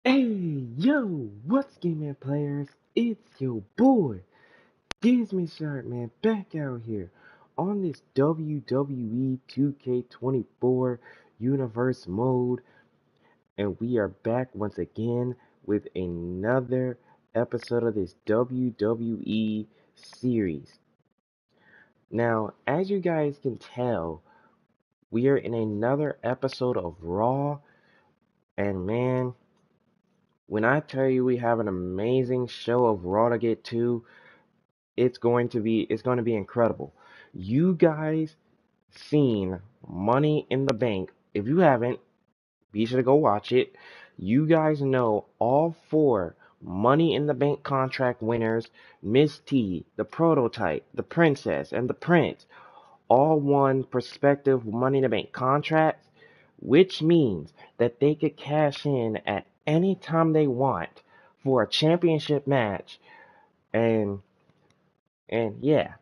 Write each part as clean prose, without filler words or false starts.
Hey, yo, what's game man players? It's your boy, Disney Shark Man, back out here on this WWE 2K24 Universe mode, and we are back once again with another episode of this WWE series. Now, as you guys can tell, we are in another episode of Raw, and man, when I tell you we have an amazing show of Raw to get to, it's going to be incredible. You guys seen Money in the Bank? If you haven't, be sure to go watch it. You guys know all four Money in the Bank contract winners, Miss T, the Prototype, the Princess, and the Prince, all won prospective Money in the Bank contracts, which means that they could cash in at any time they want for a championship match. And yeah.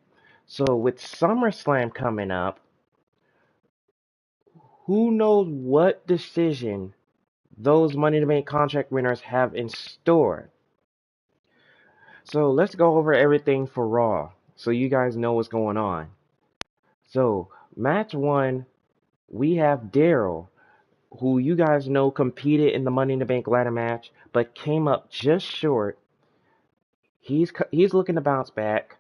So with SummerSlam coming up, who knows what decision those Money in the Bank contract winners have in store. So let's go over everything for Raw so you guys know what's going on. So match one, we have Daryl, who you guys know competed in the Money in the Bank ladder match, but came up just short. He's looking to bounce back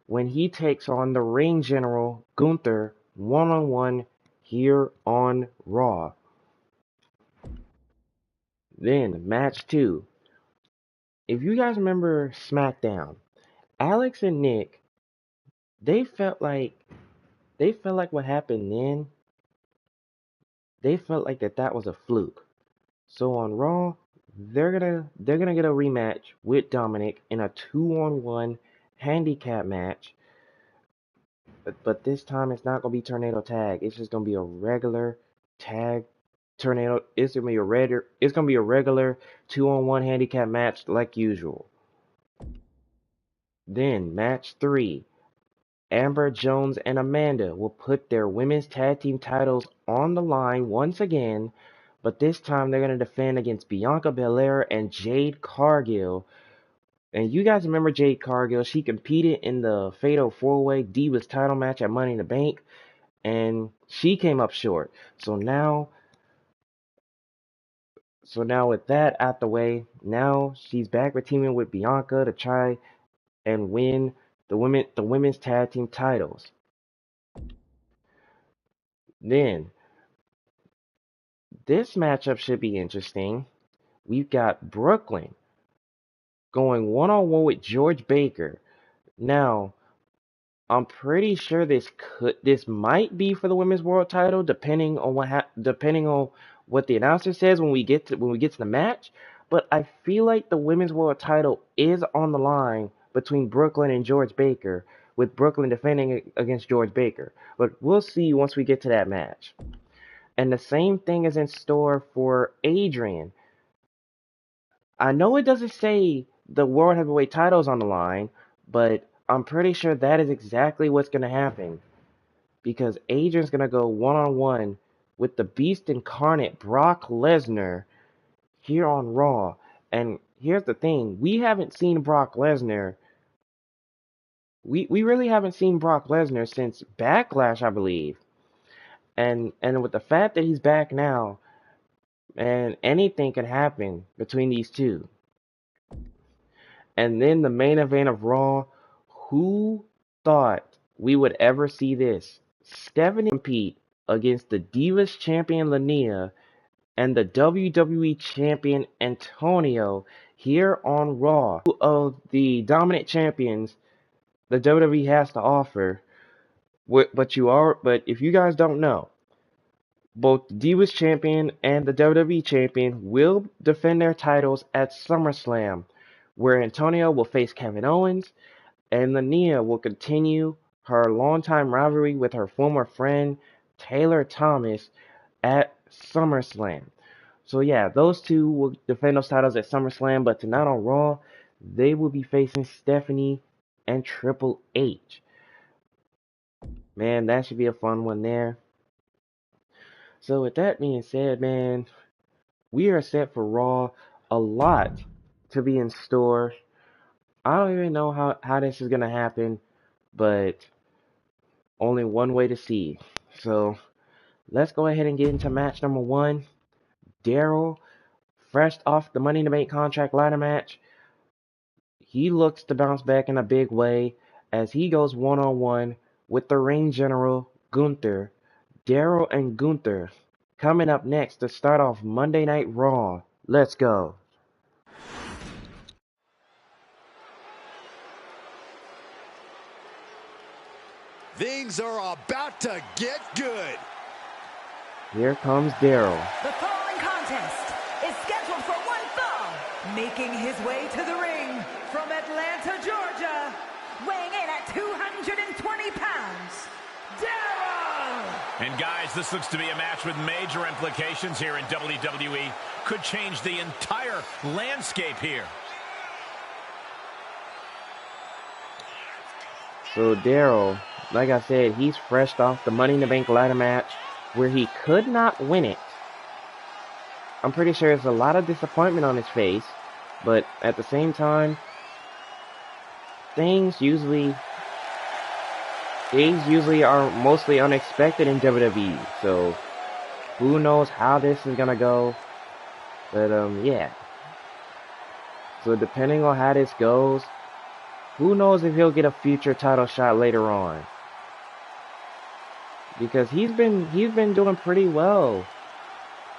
when he takes on the Ring General Gunther one-on-one here on Raw. Then match two. If you guys remember SmackDown, Alex and Nick, they felt like what happened then. They felt like that was a fluke. So on Raw, they're gonna get a rematch with Dominic in a 2-on-1 handicap match. But this time it's not gonna be tornado tag. It's just gonna be a regular tag tornado. It's gonna be a regular 2-on-1 handicap match like usual. Then match three. Amber Jones and Amanda will put their women's tag team titles on the line once again, but this time they're going to defend against Bianca Belair and Jade Cargill. And you guys remember Jade Cargill? She competed in the Fatal 4-Way Divas title match at Money in the Bank, and she came up short. So now with that out the way, now she's back with teaming with Bianca to try and win the women's tag team titles. Then this matchup should be interesting. We've got Brooklyn going one-on-one with George Baker. Now, I'm pretty sure this might be for the women's world title, depending on what the announcer says when we get to the match. But I feel like the women's world title is on the line between Brooklyn and George Baker, with Brooklyn defending against George Baker. But we'll see once we get to that match. And the same thing is in store for Adrian. I know it doesn't say the World Heavyweight title's on the line, but I'm pretty sure that is exactly what's going to happen because Adrian's going to go one-on-one with the Beast Incarnate Brock Lesnar here on Raw. And here's the thing, we haven't seen Brock Lesnar. We really haven't seen Brock Lesnar since Backlash, I believe. And with the fact that he's back now, and anything can happen between these two. And then the main event of Raw, who thought we would ever see this? Stephanie compete against the Divas champion Lania and the WWE champion Antonio here on Raw. Two of the dominant champions the WWE has to offer. But if you guys don't know, both the Divas champion and the WWE champion will defend their titles at SummerSlam, where Antonio will face Kevin Owens and Lania will continue her longtime rivalry with her former friend Taylor Thomas at SummerSlam. So yeah, those two will defend those titles at SummerSlam, but tonight on Raw, they will be facing Stephanie and Triple H. Man, that should be a fun one there. So with that being said, man, we are set for Raw. a lot to be in store. I don't even know how this is gonna happen, but only one way to see. So let's go ahead and get into match number one. Daryl, fresh off the Money in the Bank contract ladder match, he looks to bounce back in a big way as he goes one-on-one with the ring general, Gunther. Daryl and Gunther coming up next to start off Monday Night Raw. Let's go. Things are about to get good. Here comes Daryl. The following contest is scheduled for one fall. Making his way to the ring from Atlanta, Georgia, weighing in at 220 pounds, Daryl! And guys, this looks to be a match with major implications here in WWE. Could change the entire landscape here. So Daryl, like I said, he's fresh off the Money in the Bank ladder match where he could not win it. I'm pretty sure there's a lot of disappointment on his face, but at the same time, things usually are mostly unexpected in WWE. So who knows how this is gonna go? But yeah. So depending on how this goes, who knows if he'll get a future title shot later on? Because he's been doing pretty well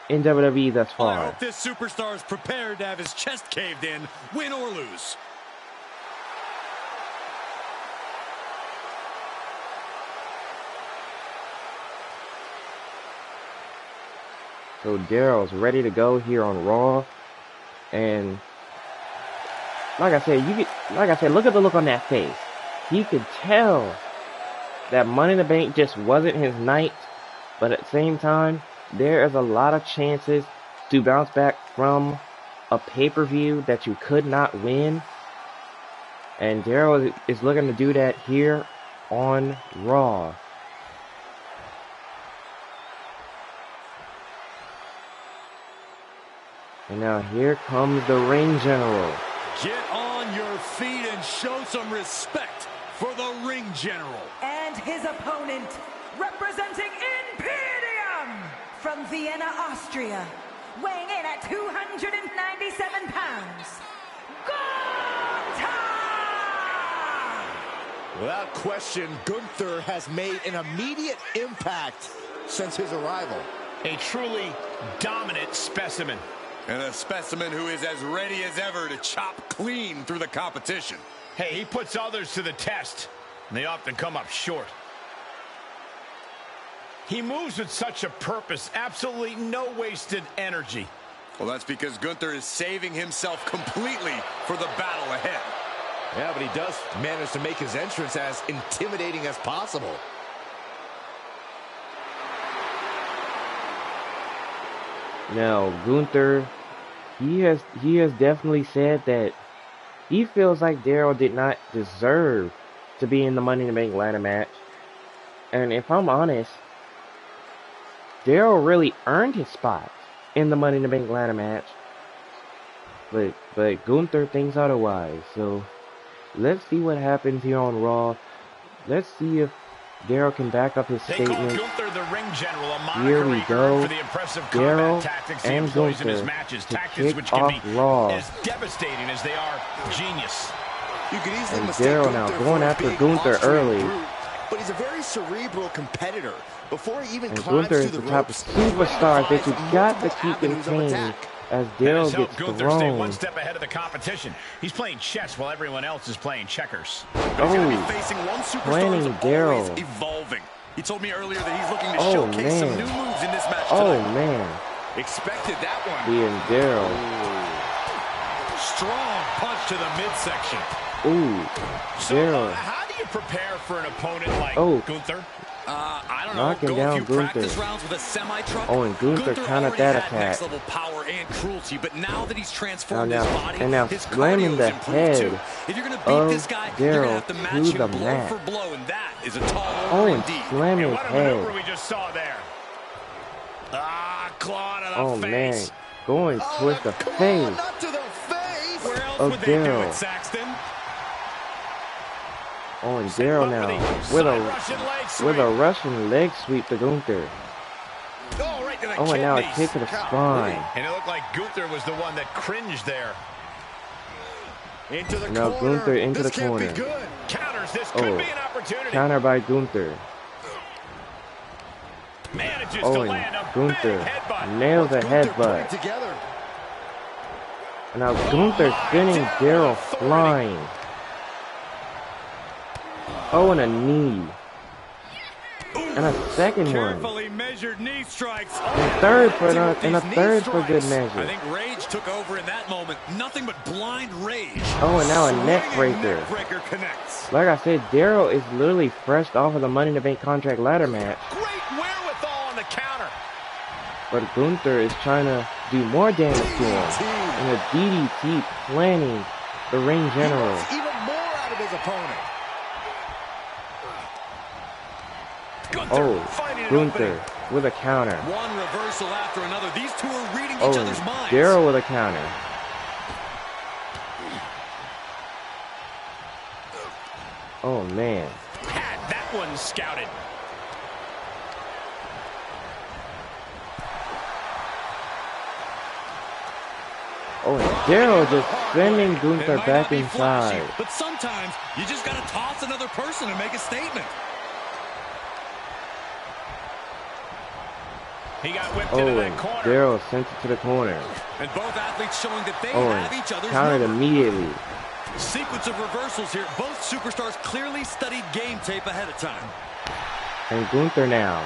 in WWE thus far. I hope this superstar is prepared to have his chest caved in, win or lose. So Daryl's ready to go here on Raw, and like I said, look at the look on that face. He could tell that Money in the Bank just wasn't his night, but at the same time, there is a lot of chances to bounce back from a pay-per-view that you could not win, and Daryl is looking to do that here on Raw. And now here comes the ring general. Get on your feet and show some respect for the ring general. And his opponent, representing Imperium from Vienna, Austria, weighing in at 297 pounds, Gunther! Without question, Gunther has made an immediate impact since his arrival. A truly dominant specimen. And a specimen who is as ready as ever to chop clean through the competition. Hey, he puts others to the test, and they often come up short. He moves with such a purpose, absolutely no wasted energy. Well, that's because Gunther is saving himself completely for the battle ahead. Yeah, but he does manage to make his entrance as intimidating as possible. Now, Gunther, he has definitely said that he feels like Daryl did not deserve to be in the Money in the Bank ladder match. And if I'm honest, Daryl really earned his spot in the Money in the Bank ladder match. But Gunther thinks otherwise. So let's see what happens here on Raw. Let's see if Daryl can back up his statement. Gunther the ring general, a Here we go. for the impressive Daryl tactics he and employs in his Gunther matches. to Tactics which kick can off be Raw. as devastating as they are genius. You could easily And mistake Daryl now Gunther going for a after big Gunther Austrian early. brute, but he's a very cerebral competitor. Before he even And climbs Gunther to is the the type of ropes, superstar that you got to multiple keep avenues of contained attack. as That Daryl has helped gets Gunther stay one thrown. step ahead of the competition. He's playing chess while everyone else is playing checkers. He's going to be Oh, facing one superstar planning who's Daryl. always evolving. He told me earlier that he's looking to Oh, showcase some man. new moves in this match Oh tonight. man, Expected that one. being Daryl. Strong punch to the midsection. Ooh, So, Daryl. how do you prepare for an opponent like Oh. Gunther? I don't Knocking know. down Go a few Gunther. practice rounds with a semi-truck. Oh, and Gunther countered already that had attack. next-level power and cruelty, but now that he's transformed his body, and now his slamming cardio's the improved head too. If you're going to beat of this guy, you're going to have to Daryl match to him the blow mat. for blow, and that is a tall Oh, order and indeed. slamming And his what a maneuver head. we just saw there. Ah, claw to the Oh face. man, going towards the Come on, face not to the face. Where else of would they do Daryl. it, Saxton? Oh, and Set Daryl up now with with a Russian leg sweep to Gunther. Oh, right to the Oh, and now a kidneys. kick to the spine. And it looked like Gunther was the one that cringed there. Into the Now corner. Gunther into This the can't corner. be good. Counters. This could Oh, be an opportunity. counter by Gunther. Manages Oh, to and land a Gunther big headbutt. nails a Gunther putting headbutt. together. And now Gunther sending Daryl flying. Oh, and a knee. And a second one. Carefully measured knee strikes. And a third for good I measure. think rage took over in that moment. Nothing but blind rage. Oh, and now a neck breaker. Neck breaker connects. Like I said, Daryl is literally fresh off of the Money in the Bank contract ladder match. Great wherewithal on the counter. But Gunther is trying to do more damage to him. And a DDT planning the ring general. He wants even more out of his opponent. Oh, finding an Gunther opening. with a counter. One reversal after another. These two are reading each Oh, other's minds. Daryl with a counter. Oh, man. Had that one scouted. Oh, and Daryl just sending It Gunther might back not be flashy, inside. but sometimes you just got to toss another person and make a statement. He got whipped into Oh, that and corner. Daryl sent it to the corner. And both athletes showing that they Oh, have and each other's countered number. immediately. Sequence of reversals here. Both superstars clearly studied game tape ahead of time. And Gunther now.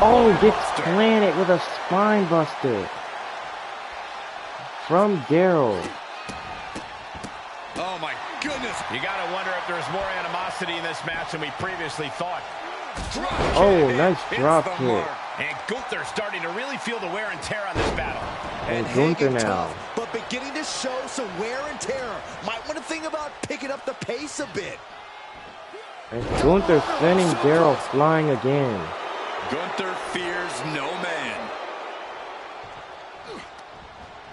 Oh, gets planted with a spine buster. From Daryl. Oh my goodness. You got to wonder if there's more animosity in this match than we previously thought. Drop Oh, kick. nice Hits drop the kick. mark. And Gunther starting to really feel the wear and tear on this battle. And Gunther hanging now. tough, but beginning to show some wear and tear. Might want to think about picking up the pace a bit. And Gunther sending Daryl flying again. Gunther fears no man.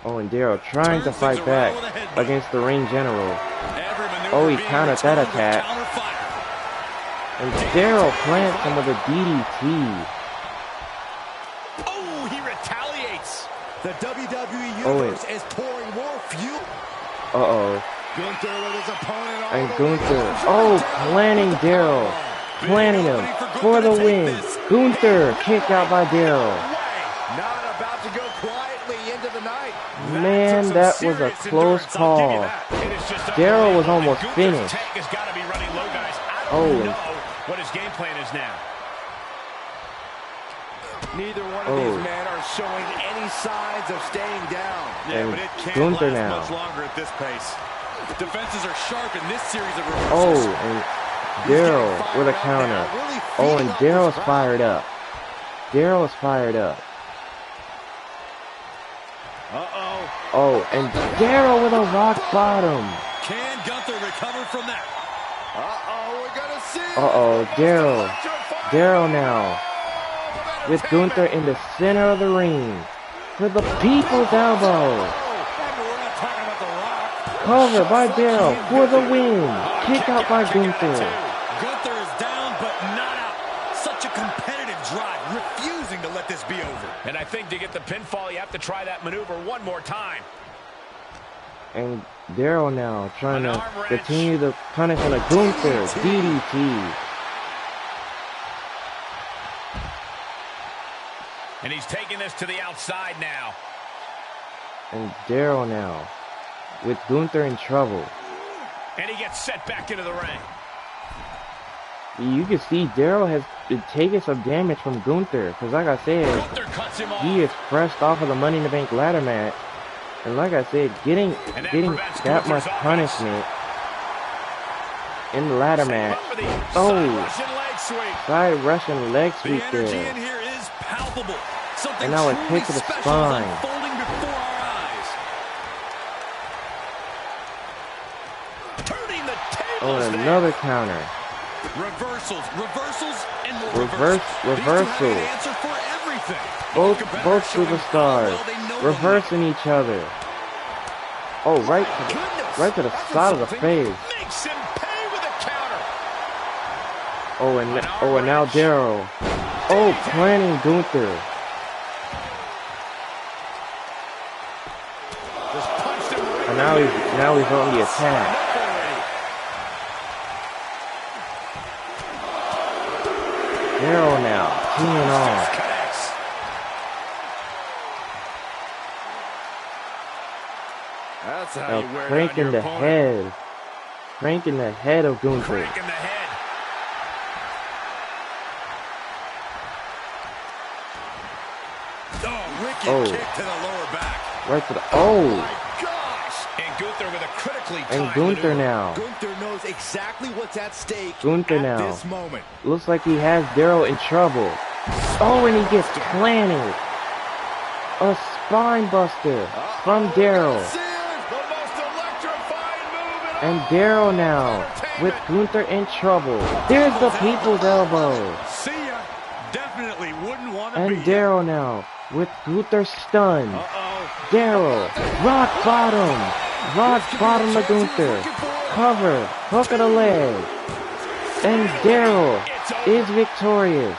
Oh, and Daryl trying to fight back against the ring general. Every maneuver Oh, he being countered that returned with attack. counterfire. And Daryl plants him with a DDT. Oh, he retaliates. The WWE Oh, Universe is pouring more fuel. Uh-oh. Gunther with his opponent all And the way Gunther. down. Oh, planning Daryl. Planning him for the win. Gunther kicked out by Daryl. Not about to go quietly into the night. Man, that was a close call. Daryl was almost finished. Tank has got to be running low, guys. I Oh, don't and- know what his game plan is now. Neither one of Oh. these men are showing any signs of staying down. And Gunther now. longer at this pace. Defenses are sharp in this series of reversals. Oh, and Daryl with a counter. Oh, and Daryl's fired up. Daryl's fired up. Uh-oh. Oh, and Daryl with a rock bottom. Can Gunther recover from that? Uh-oh, we're gonna see. Uh-oh, Daryl. Daryl now. With Gunther in the center of the ring. For the people's elbow. We're not talking about the Rock. Cover by Daryl for the win. Kick out by Gunther. Gunther is down, but not out. Such a competitive drive, refusing to let this be over. And I think to get the pinfall, you have to try that maneuver one more time. And Daryl now trying An to arm wrench. continue the punishment of Gunther. DDT. And he's taking this to the outside now. And Daryl now. With Gunther in trouble. And he gets set back into the ring. You can see Daryl has been taking some damage from Gunther. Because like I said, Gunther cuts him off. he is fresh off of the Money in the Bank ladder match. And like I said, getting prevents that Gunther's much offense. punishment in the ladder match. Up for the Oh. side Russian leg sweep. Side Russian leg The sweep energy in there. here is palpable. Something And now a truly kick to the special is spine. unfolding before our eyes. Turning the tables Oh, and there. another counter. Reversals, and more Reversal. These two have an answer for everything. Both competitors showing how superstars well they know reversing each other. Oh, right to the side of the face. Makes him pay with a counter. Oh, and now Daryl. Oh, planning Gunther. Just punched him right. And now he's on the attack. Daryl now teeing off. That's how Now you wear cranking the head. Cranking the head of Gunther. Cranking the head. Oh, wicked Oh. kick to the lower back. Right to the oh. My gosh. And Gunther with a critically And timed Gunther maneuver. now. Gunther knows exactly what's at stake Gunther at now. this moment. Looks like he has Daryl in trouble. Oh, and he gets planted. A spine buster from Daryl. This is the most electrifying move in And all Daryl now with Gunther in trouble. There's the people's elbow. See ya. Definitely wouldn't want to And be Daryl now with Gunther stunned. Uh-oh. Daryl, rock bottom. Rock bottom to Gunther. Cover, hook of the leg. And Daryl is victorious.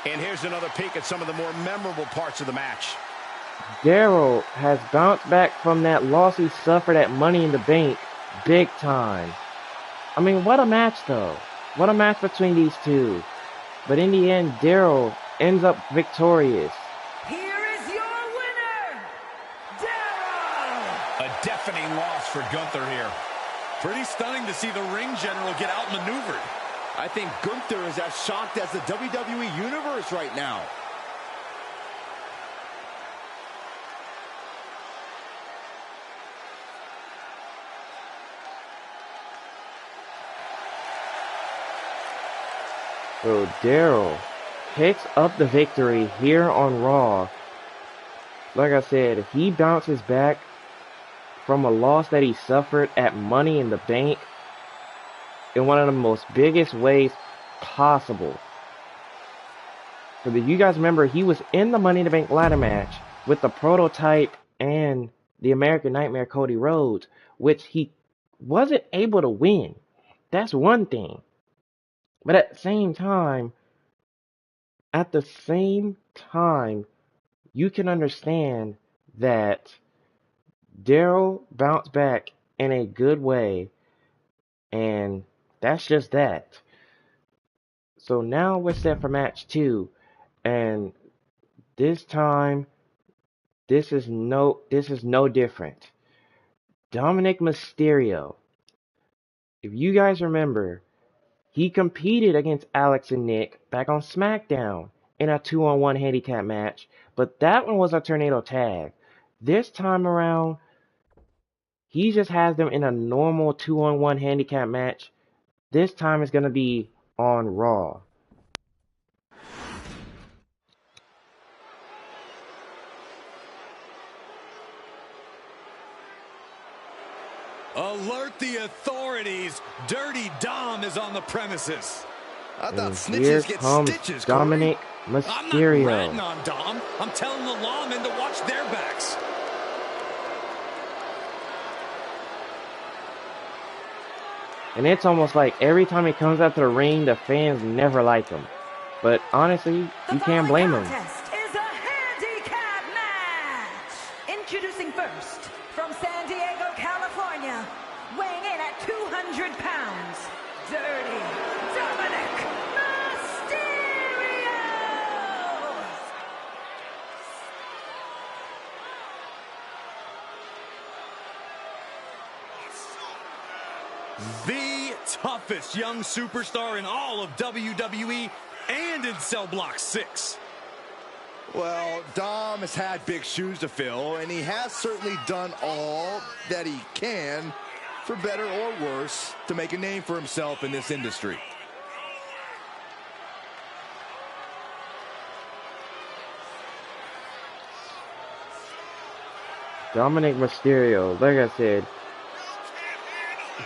And here's another peek at some of the more memorable parts of the match. Daryl has bounced back from that loss he suffered at Money in the Bank big time. I mean, what a match though. What a match between these two. But in the end, Daryl ends up victorious. Here is your winner, Daryl! A deafening loss for Gunther here. Pretty stunning to see the ring general get outmaneuvered. I think Gunther is as shocked as the WWE Universe right now. So Daryl picks up the victory here on Raw. Like I said, he bounces back from a loss that he suffered at Money in the Bank in one of the most biggest ways possible. So you guys remember, he was in the Money in the Bank ladder match with the Prototype and the American Nightmare Cody Rhodes, which he wasn't able to win. That's one thing. But at the same time, you can understand that Daryl bounced back in a good way, and that's just that. So now we're set for match 2, and this time, this is no different. Dominic Mysterio. If you guys remember, he competed against Alex and Nick back on SmackDown in a 2-on-1 handicap match, but that one was a tornado tag. This time around, he just has them in a normal 2-on-1 handicap match. This time it's going to be on Raw. Alert the authorities. Dirty Dom is on the premises. I thought And here snitches get comes stitches, Dominic I'm not Mysterio. ratting on Dom. I'm telling the lawmen to watch their backs. And it's almost like every time he comes out to the ring, the fans never like him. But honestly, you can't blame him. The contest is a handicap match. Introducing first, from San Diego, California, weighing in at 200 pounds, Dirty Dominic Mysterio. The toughest young superstar in all of WWE and in Cell Block 6. Well, Dom has had big shoes to fill, and he has certainly done all that he can, for better or worse, to make a name for himself in this industry. Dominic Mysterio, like I said,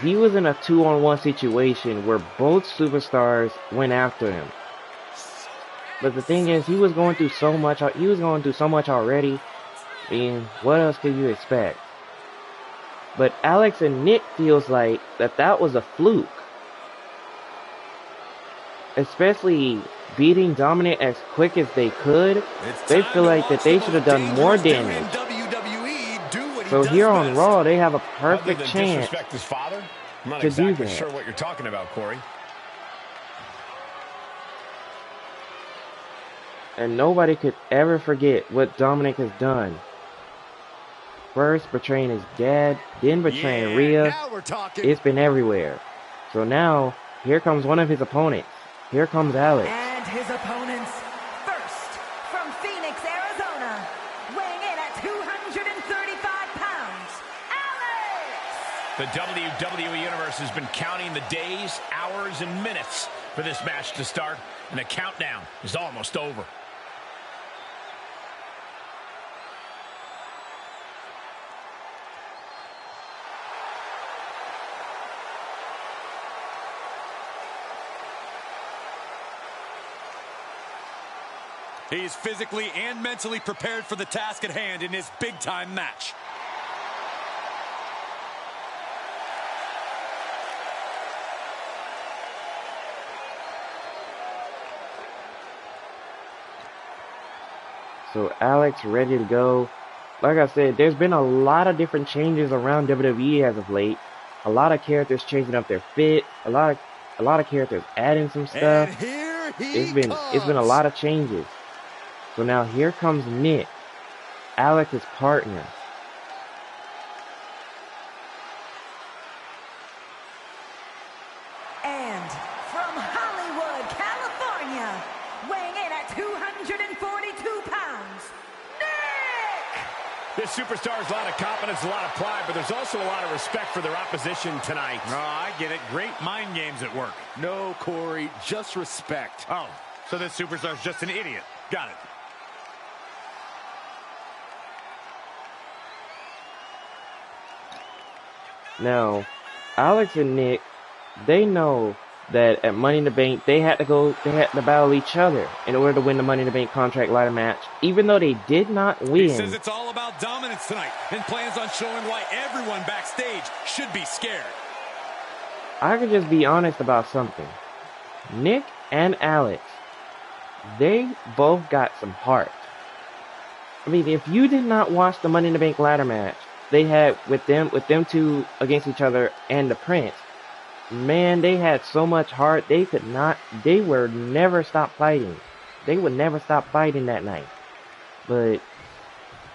he was in a 2-on-1 situation where both superstars went after him. But the thing is, he was going through so much. He was going through so much already. I mean, what else could you expect? But Alex and Nick feels like that was a fluke. Especially beating Dominic as quick as they could. They feel like that they should have done more damage. So here on Raw, they have a perfect chance his father? I'm not to do exactly that. sure what you're talking about, Corey. And nobody could ever forget what Dominic has done. First betraying his dad, then betraying Rhea. Now we're talking. It's been everywhere. So now, here comes one of his opponents. Here comes Alex. And his opponents, first from Phoenix, Arizona, weighing in at 235 pounds, Alex! The WWE Universe has been counting the days, hours, and minutes for this match to start, and the countdown is almost over. He is physically and mentally prepared for the task at hand in his big-time match. So Alex ready to go. Like I said, there's been a lot of different changes around WWE as of late. A lot of characters changing up their fit. A lot of characters adding some stuff. And here It's been a lot of changes. So now here comes Nick, Alex's partner. And from Hollywood, California, weighing in at 242 pounds, Nick! This superstar has a lot of confidence, a lot of pride, but there's also a lot of respect for their opposition tonight. Oh, I get it. Great mind games at work. No, Corey, just respect. Oh, so this superstar's just an idiot. Got it. Now, Alex and Nick, they know that at Money in the Bank, they had to battle each other in order to win the Money in the Bank contract ladder match, even though they did not He says win. it's all about dominance tonight and plans on showing why everyone backstage should be scared. I could just be honest about something. Nick and Alex, they both got some heart. I mean, if you did not watch the Money in the Bank ladder match they had with them two against each other and the Prince, man, they had so much heart. They would never stop fighting. They would never stop fighting that night. But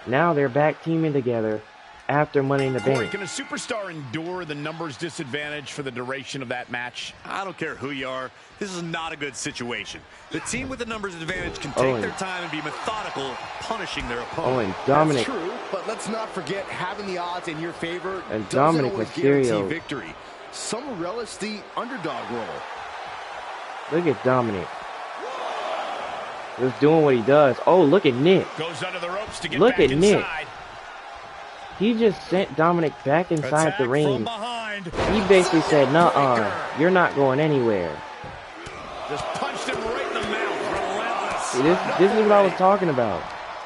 now they're back teaming together after Money in the Corey, Bank. can a superstar endure the numbers disadvantage for the duration of that match? I don't care who you are. This is not a good situation. The team with the numbers advantage can Oh, take and- their time and be methodical, punishing their Oh, opponent. and Dominic, That's true, but let's not forget having the odds in your favor And doesn't Dominic always guarantee Mysterio. victory. Some relish the underdog role. look at Dominic. Just doing what he does. Oh, look at Nick. Goes under the ropes to get Look back at Nick. inside. He just sent Dominic back inside Attack the from ring. behind. He basically said, "Nuh-uh, you're not going anywhere." Just punched him right in the mouth. Relentless. See, this is what I was talking about.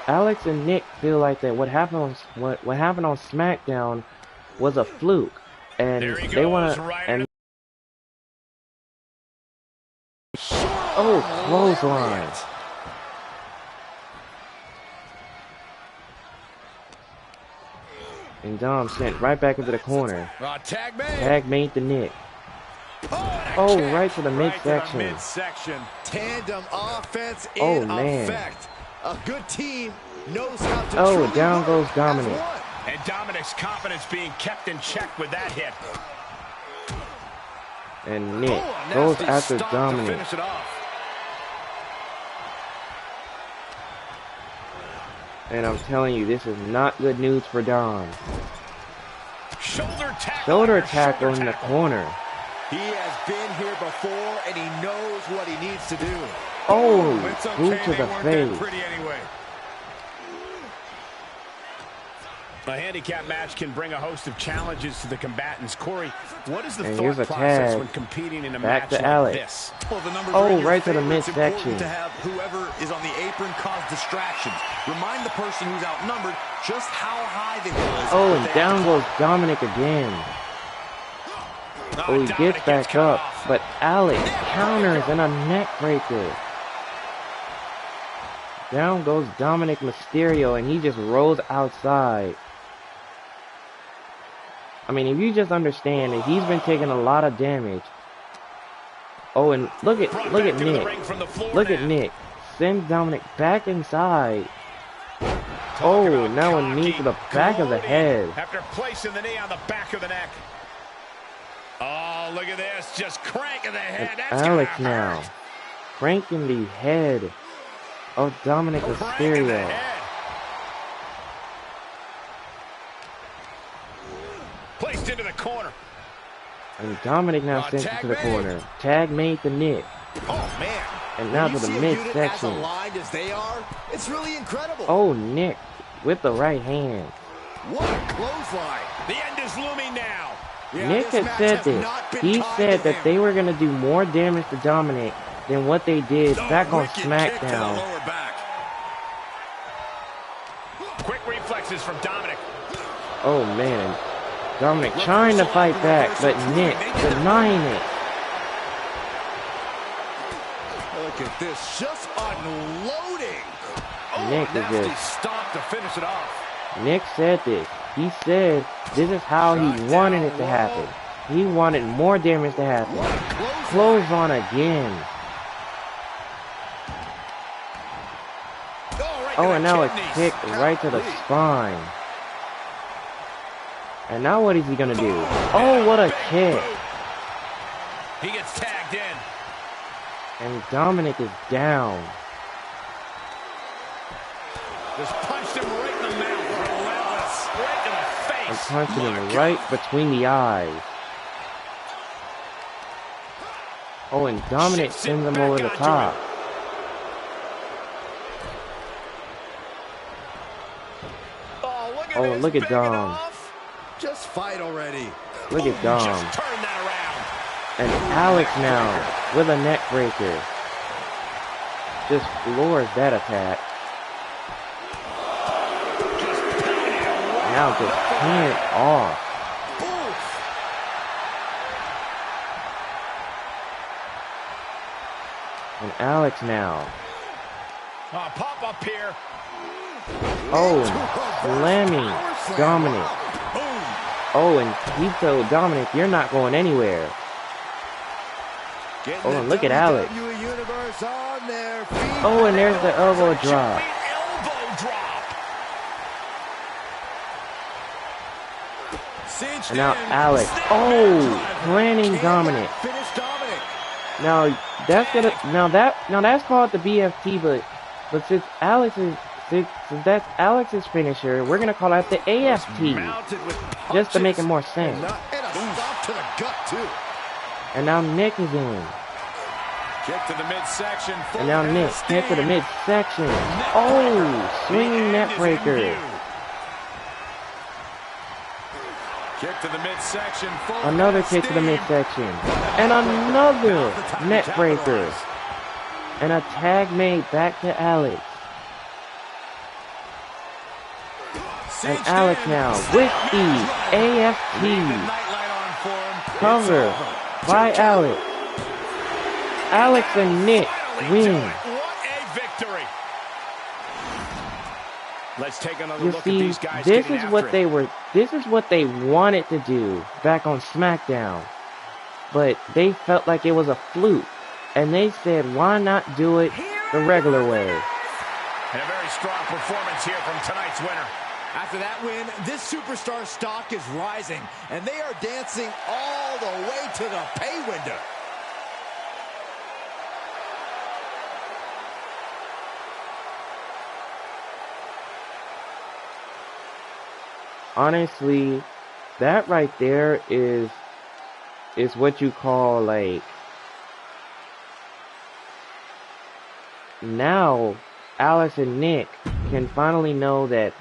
Alex and Nick feel like that what happened on SmackDown was a fluke, and There he they goes, want to. right And into- oh, clothesline! And Dom sent right back into the corner. Tag made. Tag made the Nick. and a Oh, kick. right to the Right to the midsection. midsection. Tandem offense Oh, in man. effect. A good team knows how to Oh, truly down work goes as Dominic. one. And Dominic's confidence being kept in check with that hit. And Nick Oh, a goes nasty after stop to Dominic. finish it off. And I'm telling you, this is not good news for Dom. Shoulder tackle. Shoulder after tackle shoulder in the tackle. corner. He has been here before, and he knows what he needs to do. Oh, It's okay, boot to they the weren't that face. pretty anyway. A handicap match can bring a host of challenges to the combatants. Corey, what is the And thought here's a process tag. when competing in a Back match to like Alex. this? Well, the numbers Oh, are in your right to the favor. It's important midsection. to have whoever is on the apron cause distractions. Remind the person who's outnumbered just how high they was. Oh, and down goes Dominic again. Oh, he gets back up, but Alex counters and a neck breaker. Down goes Dominic Mysterio, and he just rolls outside. I mean, if you just understand that he's been taking a lot of damage. Oh, and look at Nick. Look at Nick. Sends Dominic back inside. Oh, now a knee to the back of the head. After placing the knee on the back of the neck. Oh, look at this. Just cranking the head. And Alex now. Cranking the head of Dominic Mysterio. Placed into the corner. And Dominic now sends it to the corner. Tag made to Nick. Oh, man. And now to the midsection. As aligned as they are, it's really incredible. Oh, Nick with the right hand. What a clothesline. The end is looming now. Yeah, Nick this had match said has this. not been He kind said to that him. they were going to do more damage to Dominic than what they did back on Wicked kick to the SmackDown. lower back. Quick reflexes from Dominic. Oh, man. Dominic trying to fight back, but Nick denying it. Look at this, just unloading. Nick is Nasty just... stomp to finish it off. Nick said this. He said this is how he wanted it to happen. He wanted more damage to happen. Close on again. Oh, and now a kick right to the spine. And now what is he going to do? Oh, what a kick. He gets tagged in. And Dominic is down. Just punched him right in the mouth. Relentless. Right in the face. And punching him right between the eyes. Oh, and Dominic sends him over the top. Oh, look at Dom. Just fight already. Look at Dom. Just turn that around. And Alex now with a neck breaker. Just floors that attack. Now just pin it off. And Alex now. Pop up here. Oh, and slamming Dominic. Oh, and he told Dominic, you're not going anywhere. Oh, and look at Alex. Oh, and there's the elbow drop. Elbow drop. And now Alex. Oh, planning Dominic. Finish Dominic. Now that's gonna now that's called the BFT, but since that's Alex's finisher, we're gonna call that the AFT, just to make it more sense. And a stop to the gut too. And now Nick is in. Kick to the midsection. And now Nick kick to the midsection. Oh, swinging net breaker. Kick to the midsection. Another kick to the midsection. And another net breaker. And a tag made back to Alex. And Alex now with the AFT. Cover by Alex. Alex and Nick win. What a victory. Let's take another You look at see, these guys. this is what they wanted to do back on SmackDown. But they felt like it was a fluke. And they said, why not do it the regular way? And a very strong performance here from tonight's winner. After that win, this superstar stock is rising, and they are dancing all the way to the pay window. Honestly, that right there is what you call, like, now Alex and Nick can finally know that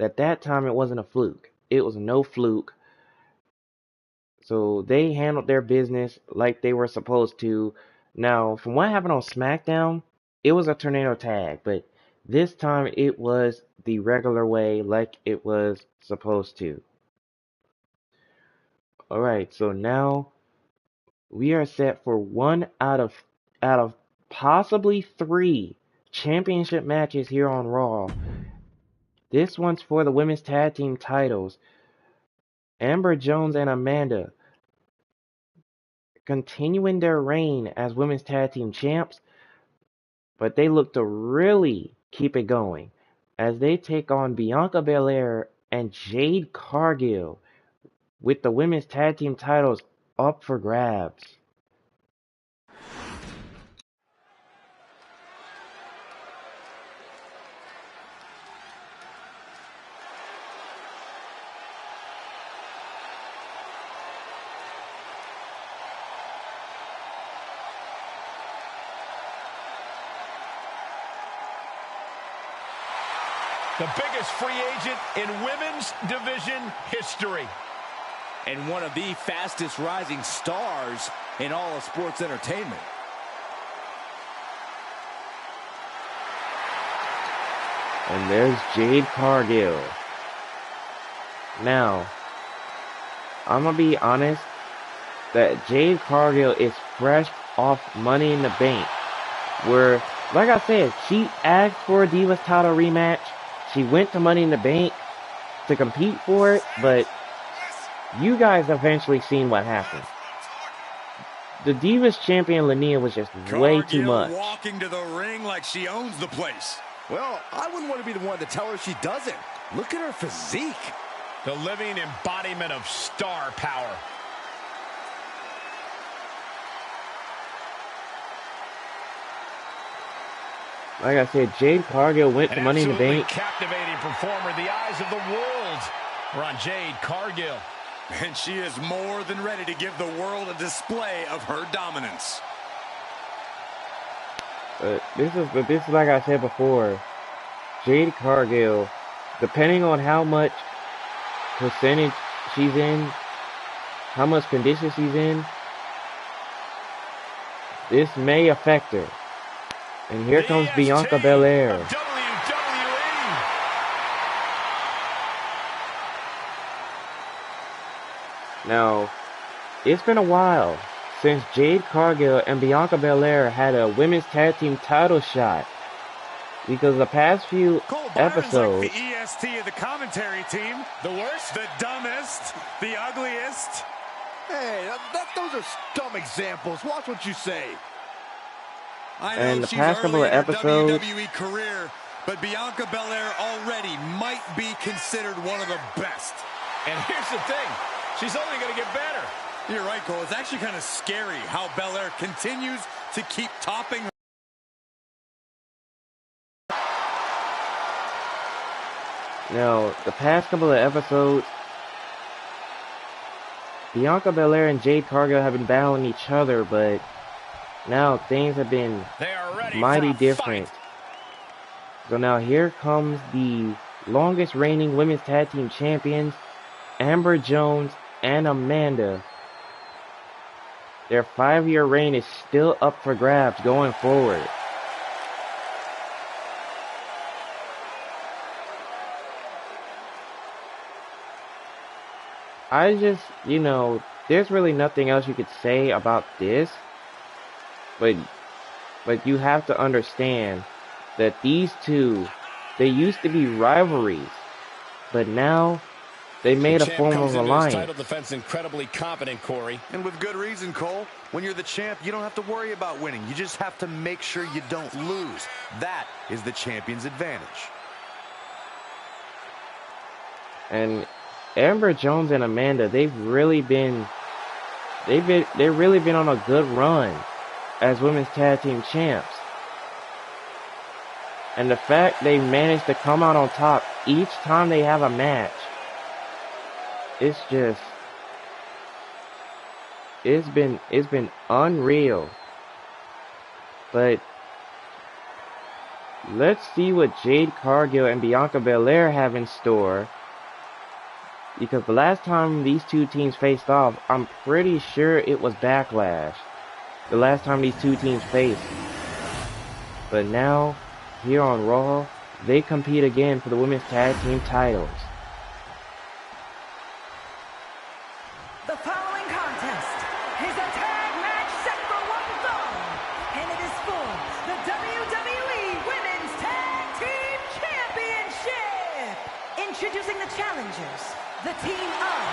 At that time, it wasn't a fluke. It was no fluke. So they handled their business like they were supposed to. Now, from what happened on SmackDown, it was a tornado tag, but this time it was the regular way like it was supposed to. Alright, so now we are set for one out of possibly 3 championship matches here on Raw. This one's for the women's tag team titles. Amber Jones and Amanda continuing their reign as women's tag team champs, but they look to really keep it going as they take on Bianca Belair and Jade Cargill with the women's tag team titles up for grabs. The biggest free agent in women's division history. And one of the fastest rising stars in all of sports entertainment. And there's Jade Cargill. Now, I'm gonna be honest that Jade Cargill is fresh off Money in the Bank, where, like I said, she asked for a Divas title rematch. She went to Money in the Bank to compete for it, but you guys eventually seen what happened. The Divas champion Lania was just way too much. Walking to the ring like she owns the place. Well, I wouldn't want to be the one to tell her she doesn't. Look at her physique. The living embodiment of star power. Like I said, Jade Cargill went to Money in the Bank. Captivating performer. The eyes of the world are on Jade Cargill. And she is more than ready to give the world a display of her dominance. This is like I said before, Jade Cargill, depending on how much percentage she's in, how much condition she's in, this may affect her. And here comes Bianca Belair. Now, it's been a while since Jade Cargill and Bianca Belair had a women's tag team title shot. Because the past few episodes, like the EST of the commentary team. The worst, the dumbest, the ugliest. Hey, those are dumb examples. Watch what you say. I know and the she's past couple of episodes, WWE career, but Bianca Belair already might be considered one of the best. And here's the thing, she's only going to get better. You're right, Cole. It's actually kind of scary how Belair continues to keep topping her. Now, the past couple of episodes, Bianca Belair and Jade Cargill have been battling each other, but now things have been mighty different. So now here comes the longest reigning women's tag team champions, Amber Jones and Amanda. Their 5-year reign is still up for grabs going forward. I just, there's really nothing else you could say about this. But you have to understand that these two, they used to be rivalries, but now they made a form of alliance. Title defense incredibly confident, Corey. And with good reason, Cole. When you're the champ, you don't have to worry about winning. You just have to make sure you don't lose. That is the champion's advantage. And Amber Jones and Amanda, they've really been on a good run as women's tag team champs. And the fact they managed to come out on top each time they have a match, it's been unreal. But Let's see what Jade Cargill and Bianca Belair have in store. Because the last time these two teams faced off, I'm pretty sure it was Backlash. The last time these two teams faced. But now, here on Raw, they compete again for the women's tag team titles. The following contest is a tag match set for one fall, and it is for the WWE Women's Tag Team Championship. Introducing the challengers, the team of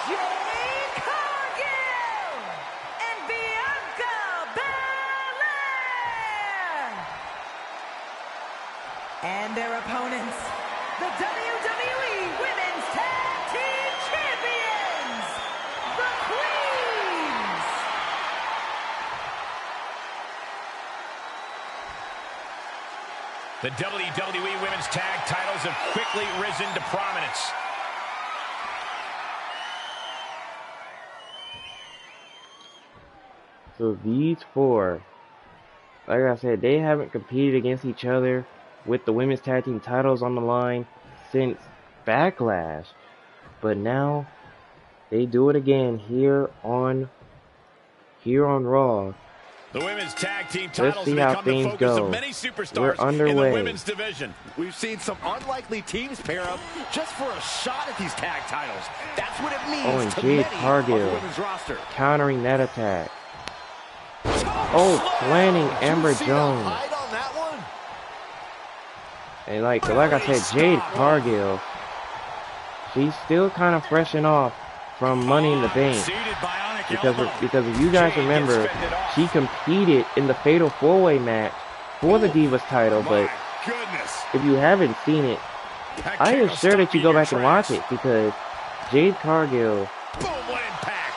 Jade Cargill and Bianca Belair. And their opponents, the WWE Women's Tag Team Champions, the Queens. The WWE Women's Tag titles have quickly risen to prominence. So these four, like I said, they haven't competed against each other with the women's tag team titles on the line since Backlash. But now they do it again here on Raw. The women's tag team Let's titles see have how become the things focus go. of many We're superstars in underway. the women's division. We've seen some unlikely teams pair up just for a shot at these tag titles. That's what it means Oh, and to Jade many Cargill on the women's roster. countering that attack. Oh, planning Amber Did you see the Jones. height on that one? And like I said, Jade Cargill, she's still kind of freshen off from Money in the Bank. Seated bionic Because elbow. if you guys Jade remember, gets fended off. she competed in the Fatal 4-Way match for the Divas title, but My goodness. if you haven't seen it, That I kick will assure that stop you in go your back and watch tracks. it, because Jade Cargill, Boom, what impact.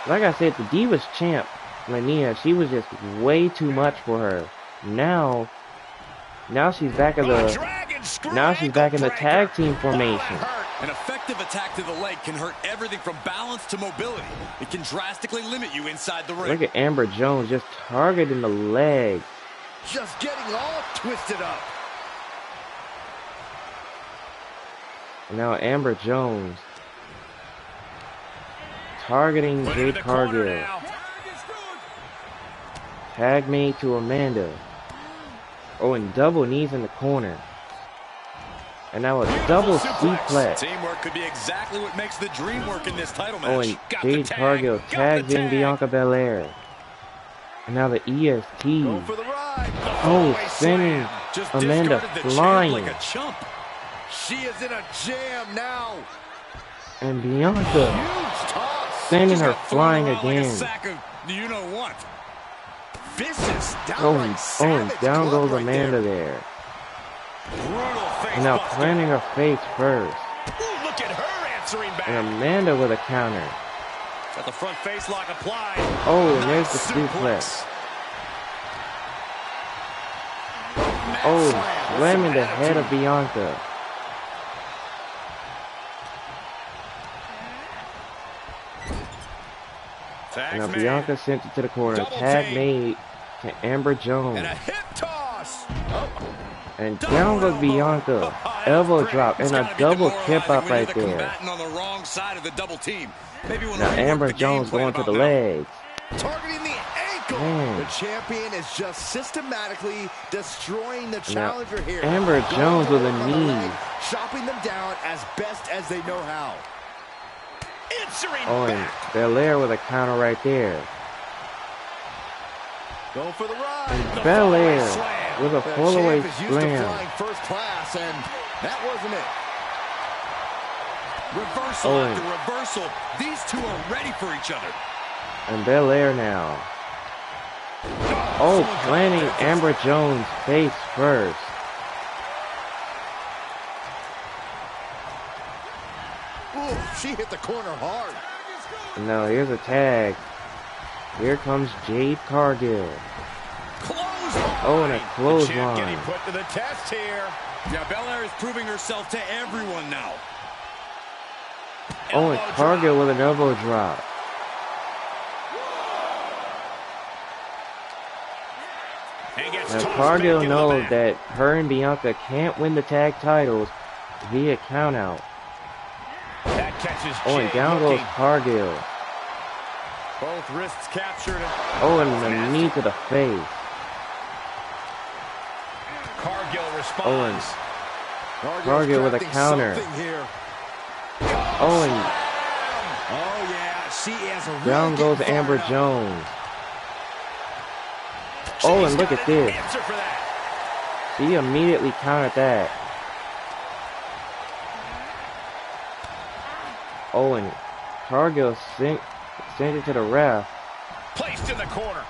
like I said, the Divas champ, Lania, she was just way too much for her. Now she's back in the tag team formation. An effective attack to the leg can hurt everything from balance to mobility. It can drastically limit you inside the ring. Look at Amber Jones just targeting the leg. Just getting all twisted up. And now Amber Jones targeting Put it in Jade the corner Cargill. now. Tag made to Amanda. Oh, and double knees in the corner. And now a double suplex. Teamwork could be exactly what makes the dream work in this title match. Oh, and Got the Jade tag. Cargill Got the tags in tag. Bianca Belair. And now the EST. Go for the ride. Oh, Fallaway sending slam. Just Amanda discarded the champ flying. like a chump. She is in a jam now. And Bianca Huge toss. sending Just her got thrown flying around like a again. sack of you know what. Vicious. Oh, Downright and savage down glove goes right Amanda there. Brutal face And now buster. planting her face first. Ooh, look at her answering back. And Amanda with a counter. Got the front face lock applied. Oh, and there's the Nice suplex. Oh, slamming the head of Bianca. Tags Now made. Bianca sent it to the corner. Double Tag team. made to Amber Jones. And a hip toss. And down goes Bianca. Elbow drop and a double tip up right there. Combatant on the wrong side of the double team. Maybe when Now they rework Amber the game Jones plan going to about the now. legs. Targeting the ankle. Man. The champion is just systematically destroying the Now challenger here. Amber Going Jones to with work a on the knee. leg, chopping them down as best as they know how. Answering Oh, and back. Belair with a counter right there. Going for the ride. And Belair with a The fall-away champ is used to slam. flying first class, and that wasn't it. Reversal Oh, after reversal. These two are ready for each other. And Belair now. Oh, planting Amber Jones face first. Ooh, she hit the corner hard. And now here's a tag. Here comes Jade Cargill. Clothesline. Oh, and a The champ clothesline. getting put to the test here. Yeah, Belair is proving herself to everyone now. Oh, and Elbow Cargill drop. with an elbow drop. And gets Now tossed Cargill back into the knows mat. that her and Bianca can't win the tag titles via countout. That catches Oh, and Jade down looking. goes Cargill. Both wrists captured. And Oh, and the knee to the face. Cargill Oh, and responds. Cargill with a crafting counter. something here. Oh, and Oh, yeah. She is really down goes getting Amber fired up. Jones. Oh, and She's look got at an this. answer for that. She immediately countered that. Oh, and Cargill sent it to the ref, Placed in the corner.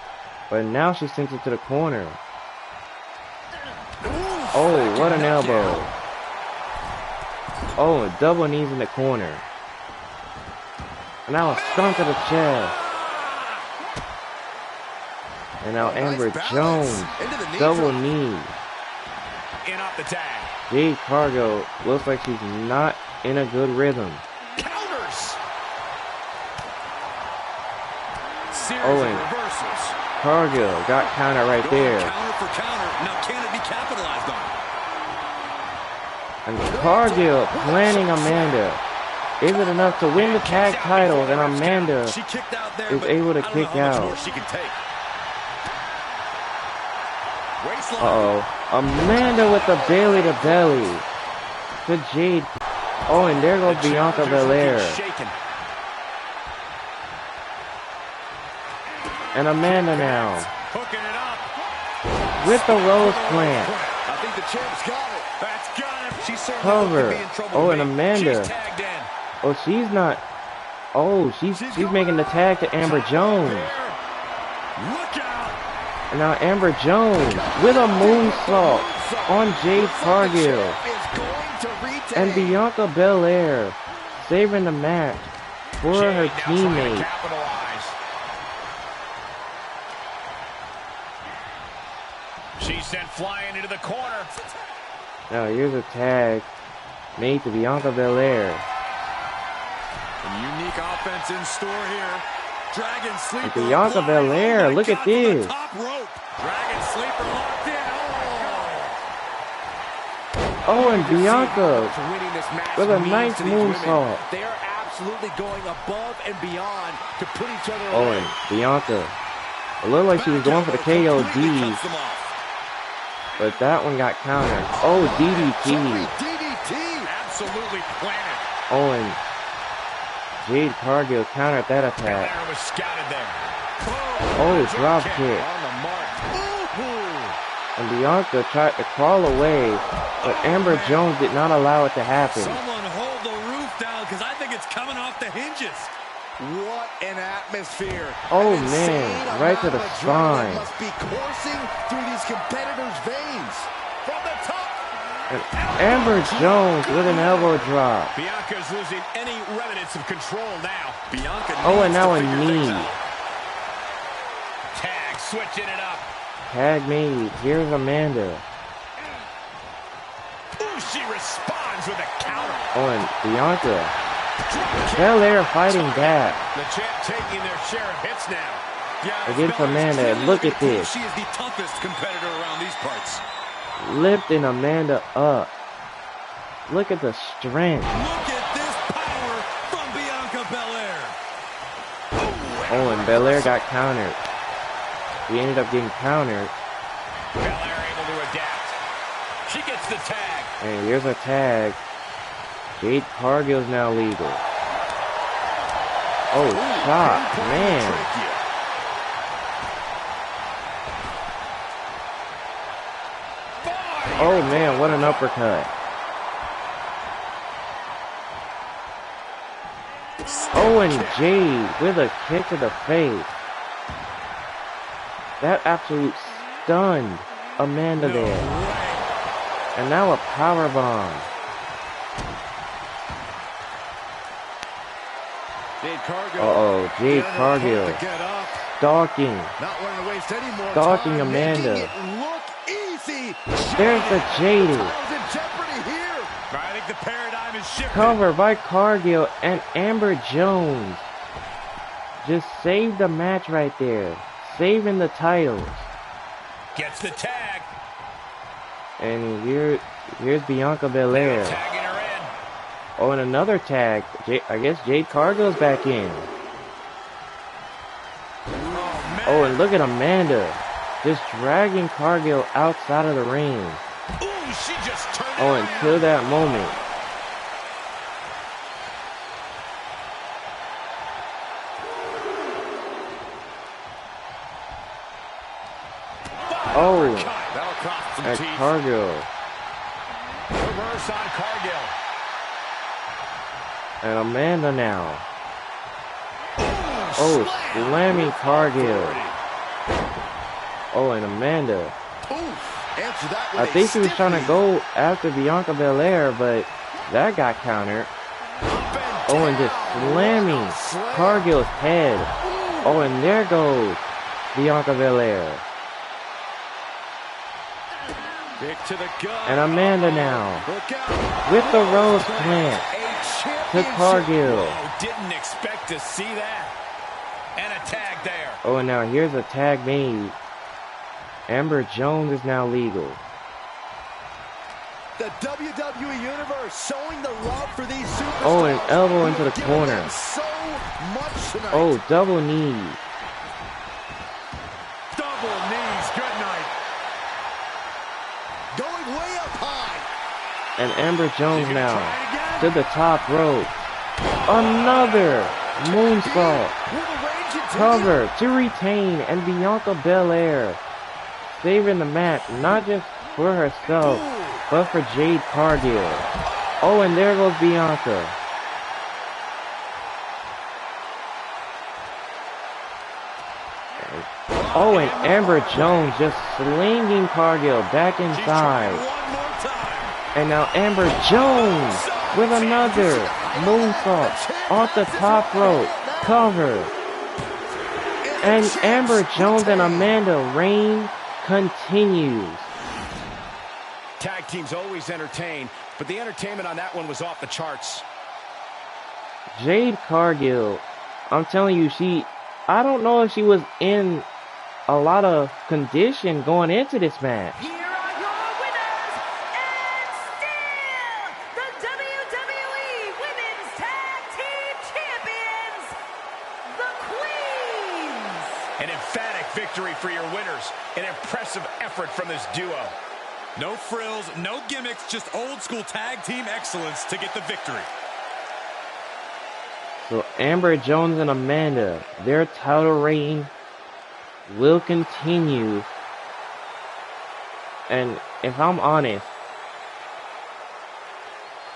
but now she sends it to the corner. Oh, what an elbow. Oh, and double knees in the corner. And now a stomp to the chest. And now Amber Nice balance. Jones, Into the knee double drop. knee. In off the tag. Jade Cargill looks like she's not in a good rhythm. Counters. series Oh, of and reversals. Cargill got counter right Going there. counter for counter. Now can it be capitalized on? And Cargill planning Amanda. Is it enough to win the tag titles? And Amanda She kicked out there, is but able to I don't kick know how much out. more she can take. Waistline. Uh-oh. Amanda with the belly to belly. To Jade. Oh, and there goes Bianca Belair. Shaken. And Amanda now. Hooking it up. With the Rose Plant. I think the champ's got it. That's got it. She certainly Cover. could be in trouble. Oh, to and me. Amanda. She's tagged in. Oh, she's not. Oh, she's making the tag to Amber Jones. Look out. And now Amber Jones with a moonsault on Jade Cargill. Is going to retain. And Bianca Belair saving the match for her Jade now trying to teammate. capitalize. She's sent flying into the corner. Now here's a tag made to Bianca Belair. Some unique offense in store here. Dragon sleeper. And Bianca applied. Belair, Oh my look at God, to the this. top rope. Dragon sleeper locked in. Oh, and Bianca To winning this match with a means nice to these women, moonsault. They are absolutely going above and beyond to put each other Oh, away. and Bianca. It looked like she was going for the Completely KOD, cuts them off. but that one got countered. Oh, DDT. DDT. Absolutely planted. Oh, and Jade Cargill countered that attack. Belair was scouted there. Oh, drop kick. On the mark. And Bianca tried to crawl away, but Amber Jones did not allow it to happen. Someone hold the roof down because I think it's coming off the hinges. What an atmosphere. Oh, An insane man, right to amount the of adrenaline spine. must be coursing through these competitors' veins. From the top. And Amber Jones with an elbow drop. Bianca's losing any remnants of control now. Bianca Oh, and needs now to a figure things knee. out. Tag switching it up. Tag made. Here's Amanda. Ooh, she responds with a counter. Oh, and Bianca. Belair fighting back. The champ taking their share of hits now. Yeah, Against Belair's Amanda, clearly look looking at to prove this. She is the toughest competitor around these parts. Lifting Amanda up. Look at the strength. Look at this power from Bianca Belair. Oh, and Belair got countered. He ended up getting countered. Belair able to adapt. She gets the tag. And here's a tag. Jade Cargill's now legal. Oh, shot. Man. Oh, man, what an uppercut. Oh, and Jade with a kick to the face. That absolute stunned Amanda there. And now a power bomb. Jade Cargill. Uh-oh, Jade Getting her Cargill hook to get up. stalking. Not wanting to waste any more Stalking time, Amanda. making it look easy. There's the Jade. Titles in jeopardy here. I think the paradigm is shifting. Cover by Cargill and Amber Jones. Just saved the match right there. Saving the titles. Gets the tag. And here's Bianca Belair. Tagging her in. Oh, and another tag. I guess Jade Cargill's back in. Oh, and look at Amanda. Just dragging Cargill outside of the ring. Ooh, she just turned it Oh, around. until that moment. Oh, That'll cost some at teeth. Cargill. Reverse on Cargill. And Amanda now. Oh, slamming Cargill. Oh, and Amanda. Answer that with I think a she was trying to stiffy. go after Bianca Belair, but that got countered. Oh, and just slamming Cargill's head. Oh, and there goes Bianca Belair. Kick to the gut. And Amanda now. Look out. With the Rose Plant A to championship. Cargill. Whoa, didn't expect to see that. And a tag there. Oh, and now here's a tag made. Amber Jones is now legal. The WWE Universe showing the love for these superstars. Oh, and an elbow into the Giving corner. them so much tonight. Oh, double knee. Double knees. Good night. Going way up high. And Amber Jones She's gonna now try it again. to the top rope. Another moonsault. Will the reign continue? Cover to retain, and Bianca Belair saving the match, not just for herself, but for Jade Cargill. Oh, and there goes Bianca. Oh, and Amber Jones just slinging Cargill back She's inside. trying one more time. And now Amber Jones with another moonsault off the top rope. Cover. And Amber Jones and Amanda reign continues. Tag teams always entertain, but the entertainment on that one was off the charts. Jade Cargill, I'm telling you, I don't know if she was in a lot of condition going into this match. Here are your winners, and still the WWE Women's Tag Team Champions, the Queens. An emphatic victory for your winners. An impressive effort from this duo. No frills, no gimmicks, just old school tag team excellence to get the victory. So Amber Jones and Amanda, their title reign will continue. And if I'm honest,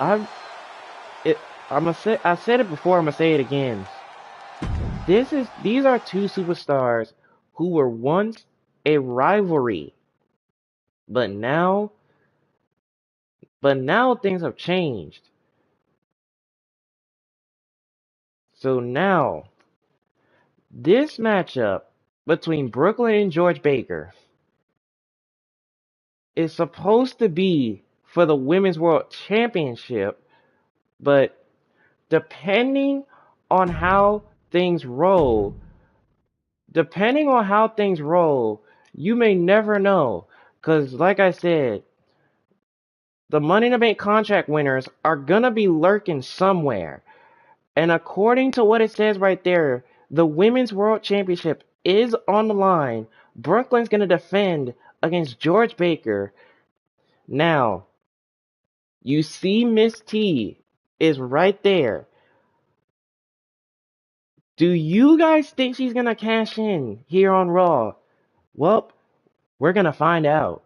I said it before, I'm gonna say it again. These are two superstars who were once a rivalry, but now things have changed. So now, this matchup between Brooklyn and George Baker is supposed to be for the Women's World Championship, but depending on how things roll, you may never know. Because, like I said, the Money in the Bank contract winners are gonna be lurking somewhere. And according to what it says right there, the Women's World Championship is on the line. Brooklyn's going to defend against George Baker. Now, you see Miss T is right there. Do you guys think she's going to cash in here on Raw? Well, we're going to find out.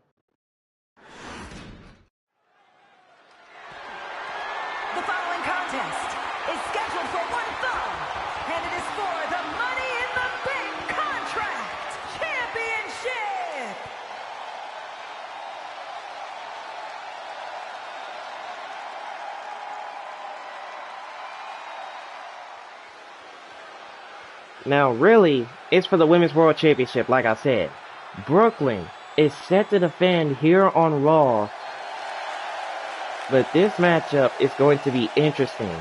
The following contest is scheduled for one fall, and it is for the Money in the Bank Contract Championship. Now, really, it's for the Women's World Championship, like I said. Brooklyn is set to defend here on Raw. But this matchup is going to be interesting.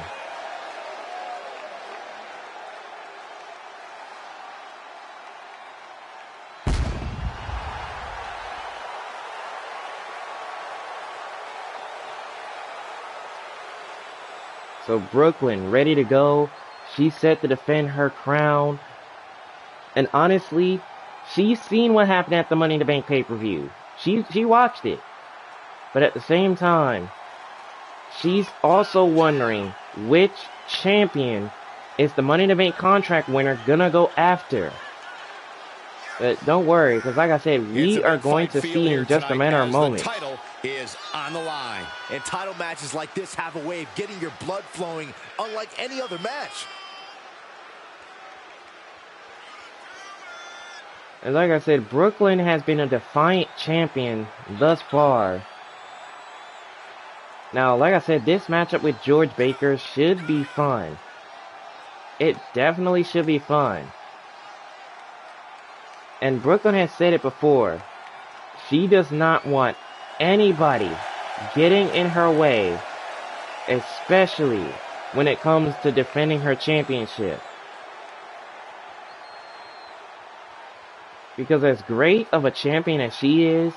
So Brooklyn ready to go. She's set to defend her crown. And honestly, she's seen what happened at the Money in the Bank pay-per-view. She watched it. But at the same time, she's also wondering which champion is the Money in the Bank contract winner gonna go after. But don't worry, because like I said, we are going to see in just a matter of moments. The title is on the line. And title matches like this have a way of getting your blood flowing unlike any other match. And like I said, Brooklyn has been a defiant champion thus far. Now, like I said, this matchup with George Baker should be fun. It definitely should be fun. And Brooklyn has said it before. She does not want anybody getting in her way, especially when it comes to defending her championship. Because as great of a champion as she is,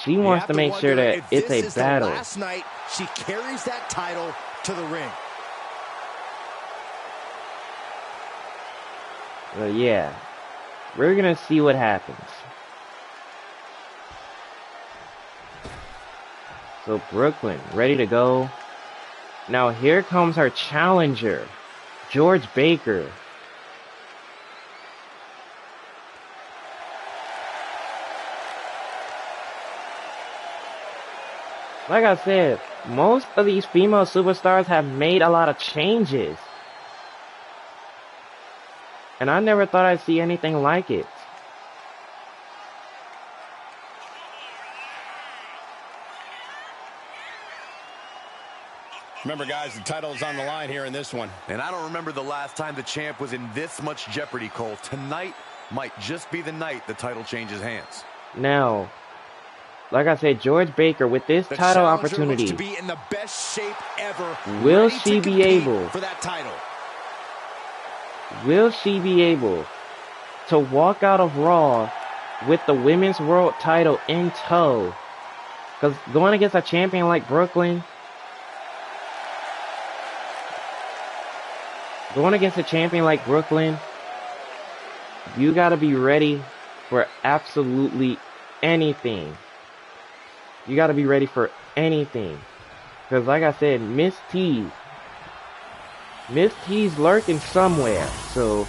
she wants to make sure that it's a battle. Last night, she carries that title to the ring. But yeah, we're gonna see what happens. So Brooklyn, ready to go. Now here comes her challenger, George Baker. Like I said, most of these female superstars have made a lot of changes. And I never thought I'd see anything like it. Remember, guys, the title is on the line here in this one. And I don't remember the last time the champ was in this much jeopardy, Cole. Tonight might just be the night the title changes hands. Now, like I said, George Baker with this title opportunity, to be in the best shape ever. Will she be able for that title? Will she be able to walk out of Raw with the Women's World title in tow? Because going against a champion like Brooklyn, you got to be ready for absolutely anything. You got to be ready for anything. Because like I said, Miss T's lurking somewhere. So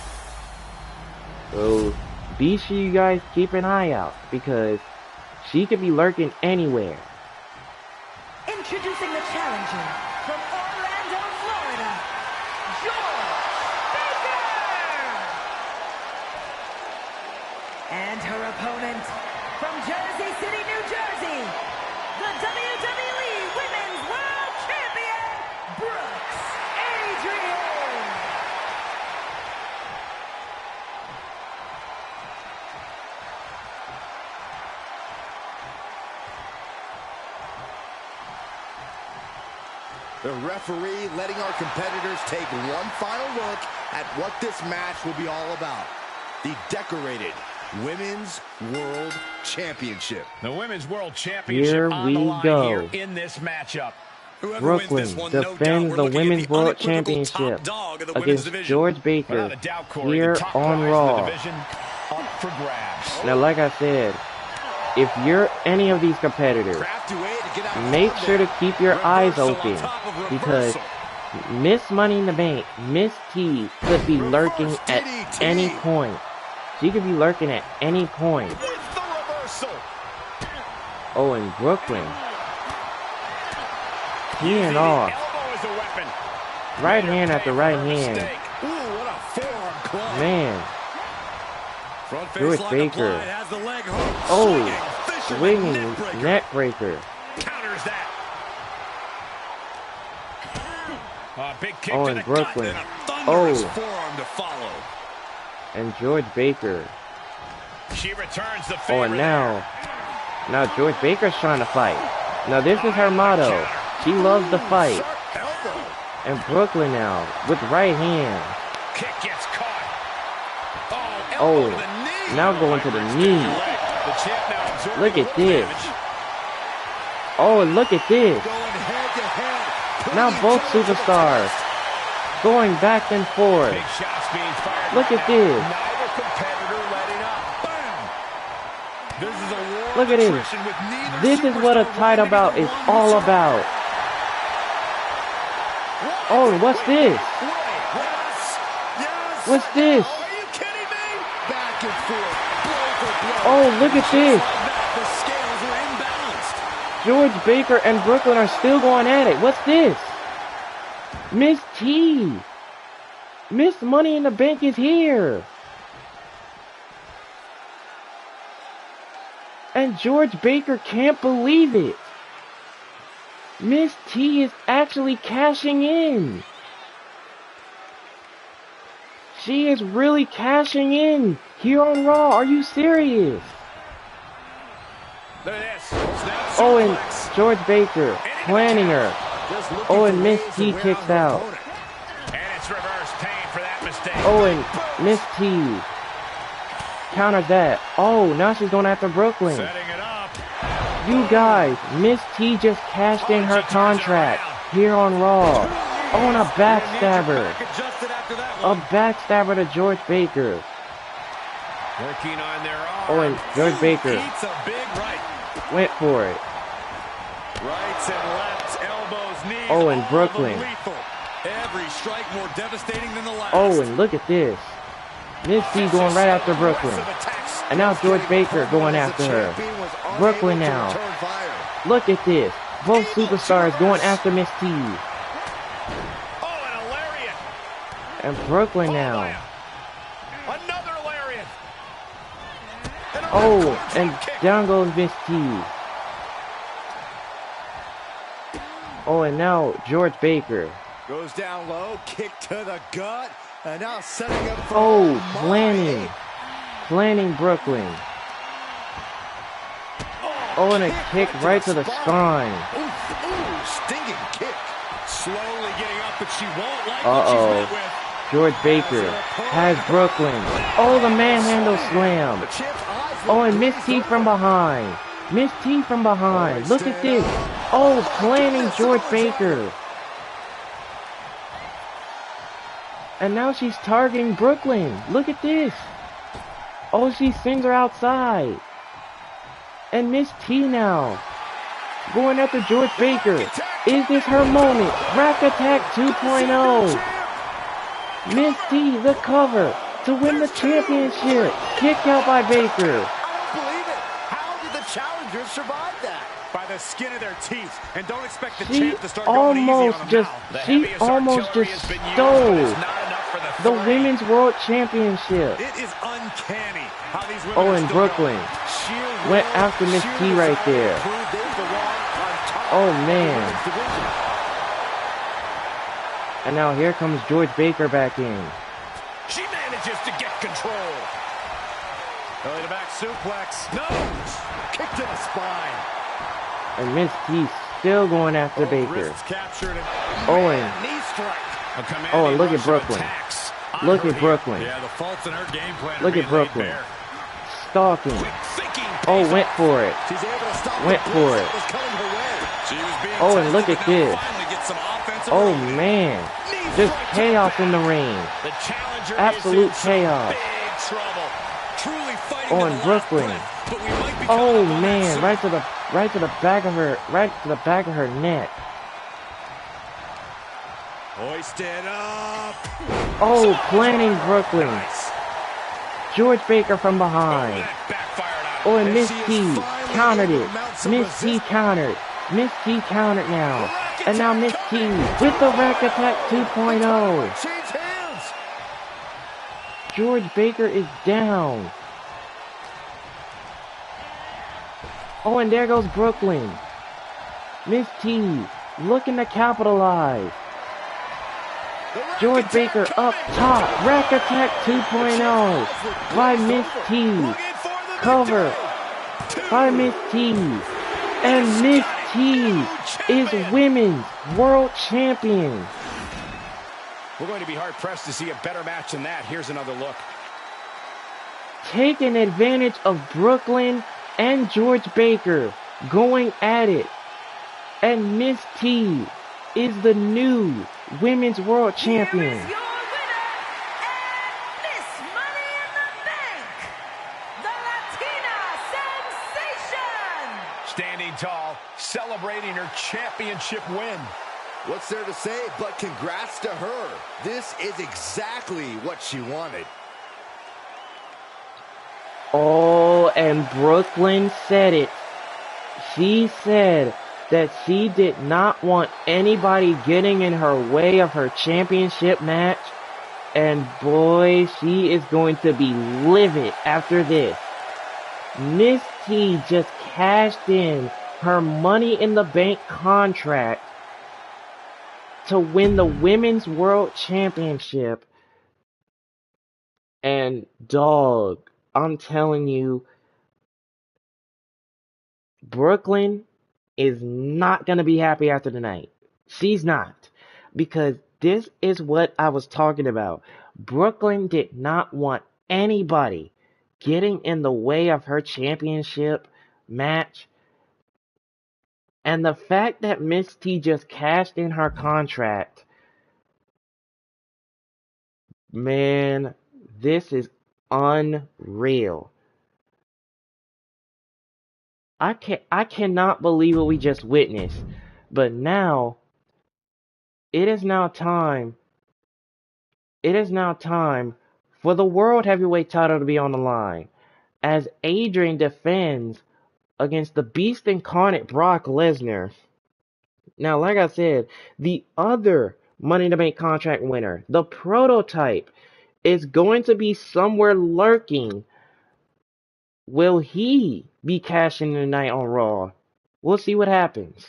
be sure you guys keep an eye out, because she could be lurking anywhere. Introducing the challenger from Orlando, Florida, George Baker! And her opponent from Jersey City, New Jersey, the WWE Women's World Champion, Brooks Adrian! The referee letting our competitors take one final look at what this match will be all about. The decorated Women's World Championship. The Women's World Championship Here on we the line go. here in this matchup. Whoever wins Brooklyn this one, no defends doubt, we're the looking at Women's the World unequivocal top Championship dog of the women's against division. George Baker Well, the Doubt Corey, here the top on prize of Raw. the division, up for grabs. Now, like I said, if you're any of these competitors, Crafty way to get out make from sure there. to keep your eyes Reversal on open, top of because reversal. Miss Money in the Bank, Miss T, could be lurking at DDT. any point. She could be lurking at any point. With the reversal. Oh, and Brooklyn, Using teeing the off, elbow as a weapon. right hand after right hand. Mistake. Ooh, what a forearm club. Man, Front face George lock Baker. applied, has the leg hook. Oh, Swinging, swinging fisherman neck breaker. Counters that. Big kick Oh, to and the Brooklyn. And a thunderous Oh, forearm to follow. and George Baker. gut. She returns the Oh, favor. and now George Baker's trying to fight. Now this is her motto. She loves to fight. Sharp elbow. And Brooklyn now with right hand. Kick gets caught. Oh, elbow to the knee. now going to the knee. The champ now absorbing Look a at little this. damage. Oh, and look at this. Going head to head. Now Putting both each other to the superstars test. going back and forth. Big shots being fired. Look at this. Neither competitor letting up. Bam! This is a war Look at of this. attrition with neither This is what a superstar title wanting bout to is run all this about. Oh, and what's this? Yes. What's this? Are you kidding me? Back and forth. Blow for blow. Oh, look at this. The scales are imbalanced. George Baker and Brooklyn are still going at it. What's this? Miss T. Miss Money in the Bank is here. And George Baker can't believe it. Miss T is actually cashing in. She is really cashing in here on Raw. Are you serious? Look at this. Snap Oh, and suplex. George Baker planning her. Just looking Oh, for and Miss ways T to wear kicks her out. opponent. And it's reverse pain for that mistake. Oh, and Miss T counters that. Oh, now she's going after Brooklyn. Setting it up. You guys, Miss T just cashed in her contract here on Raw. Oh, and a backstabber. Adjusted after that A one. backstabber to George Baker. Working on their arm. Oh, and George Baker Eats a big right. went for it. Rights and lefts, elbows, knees. Oh, and all of Brooklyn. them lethal. Every strike more devastating than the last. Oh, and look at this. Miss T going right after Brooklyn. And now George Baker going after her. Brooklyn now. Look at this. Both superstars going after Miss T. Oh, and a lariat. And Brooklyn now. Another lariat. Oh, and down goes Miss T. Oh, and now George Baker. Goes down low, kick to the gut, and now setting up for Oh, planning Brooklyn. Oh, and a kick right to the spine. Ooh, stinging kick. Slowly getting up, but she won't like what Uh-oh. she's met with. George Baker has Brooklyn. Oh, the manhandle slam. The champ's eyes Oh, and Miss T from behind. Miss T from behind. Look at this. Oh, planning George Baker. And now she's targeting Brooklyn. Look at this. Oh, she sends her outside. And Miss T now going after George Baker. Is this her moment? Rack Attack 2.0. Miss T, the cover to win the championship. Kicked out by Baker. I don't believe it. How did the challengers survive that? By the skin of their teeth. And don't expect the She champ to start going easy on almost them just, now. she almost just stole the Women's World Championship. It is uncanny how these women Oh, are and still Brooklyn going. went after Miss T right there. Oh, man. And now here comes George Baker back in. She manages to get control. Belly to back suplex. No. Kick to the spine. And Miss T still going after Baker. Wrists captured and Oh, and Knee strike. A commanding Oh, and look at rush of Brooklyn. attacks. Look at Brooklyn. yeah, the faults in her game plan. Look are at being laid Brooklyn. bare. Stalking. Quick thinking. Oh, went for it. She's able to stop Went the for blitz it. that was coming her way. She was being Oh, and look tested, at but now this. finally gets some offensive Oh, relief. man. Just chaos in the ring. The challenger Absolute is in chaos. big trouble. Truly fighting Oh, to and the last Brooklyn. breath, but we might be Oh, coming up on that man. soon. Right to the back of her, right to the back of her neck. Hoisted up. Oh, planning Brooklyn. Nice. George Baker from behind. That backfired out. Oh, and Miss she is T finally countered able it. to mount some Miss T resistance. countered. Miss T countered now. And now Miss T with the Rack Attack 2.0. Change hands. George Baker is down. Oh, and there goes Brooklyn. Miss T looking to capitalize. George Baker up top. Rack Attack 2.0 by Miss T. Cover by Miss T. And Miss T is Women's World Champion. We're going to be hard-pressed to see a better match than that. Here's another look. Taking advantage of Brooklyn and George Baker going at it. And Miss T is the new Women's World Here Champion. is your winner and Miss Money in the Bank, the Latina Sensation. Standing tall, celebrating her championship win. What's there to say but congrats to her. This is exactly what she wanted. Oh, and Brooklyn said it. She said that she did not want anybody getting in her way of her championship match. And boy, she is going to be livid after this. Miss T just cashed in her Money in the Bank contract to win the Women's World Championship. And dog, I'm telling you, Brooklyn is not going to be happy after tonight. She's not. Because this is what I was talking about. Brooklyn did not want anybody getting in the way of her championship match. And the fact that Miss T just cashed in her contract, man, this is unreal. I cannot believe what we just witnessed. But now, it is now time for the World Heavyweight title to be on the line, as Adrian defends against the Beast Incarnate Brock Lesnar. Now, like I said, the other Money in the Bank contract winner, the Prototype, is going to be somewhere lurking. Will he be cashing in tonight on Raw? We'll see what happens.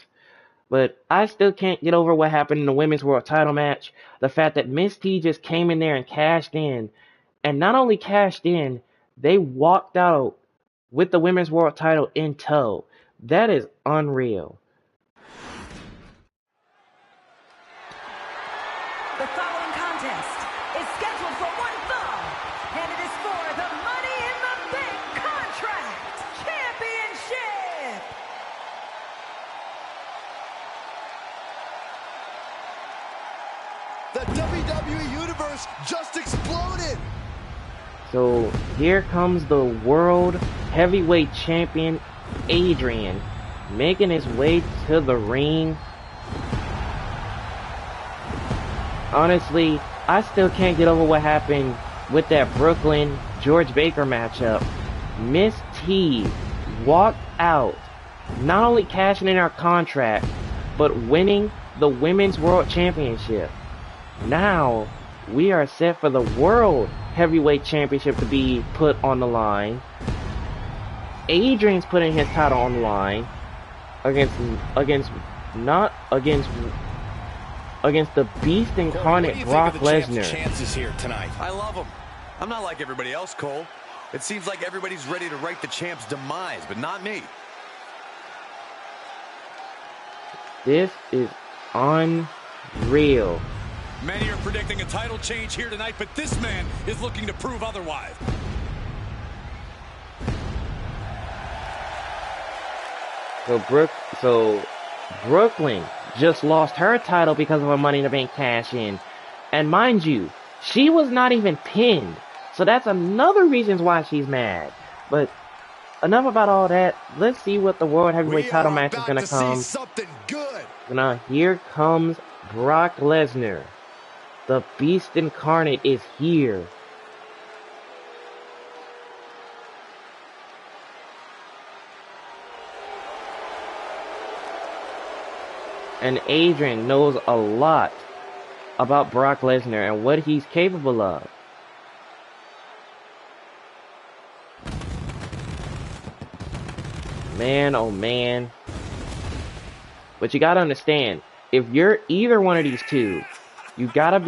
But I still can't get over what happened in the Women's World title match. The fact that Miss T just came in there and cashed in. And not only cashed in, they walked out with the Women's World title in tow. That is unreal. The following contest is scheduled for one fall, and it is for the Money in the Bank Contract Championship. The WWE Universe just exploded. So here comes the World Heavyweight Champion Adrian making his way to the ring. Honestly, I still can't get over what happened with that Brooklyn George Baker matchup. Miss T walked out, not only cashing in her contract, but winning the Women's World Championship. Now, we are set for the World Heavyweight Championship to be put on the line. Adrian's putting his title on the line against the Beast Incarnate Brock Lesnar. Chances here tonight. I love him. I'm not like everybody else, Cole. It seems like everybody's ready to write the champ's demise, but not me. This is unreal. Many are predicting a title change here tonight, but this man is looking to prove otherwise. So Brooklyn just lost her title because of a Money in the Bank cash in. And mind you, she was not even pinned. So that's another reason why she's mad. But enough about all that. Let's see what the World Heavyweight title match is going to come. Something good. Now here comes Brock Lesnar. The Beast Incarnate is here. And Adrian knows a lot about Brock Lesnar and what he's capable of. Man, oh man. But you gotta understand, if you're either one of these two, you gotta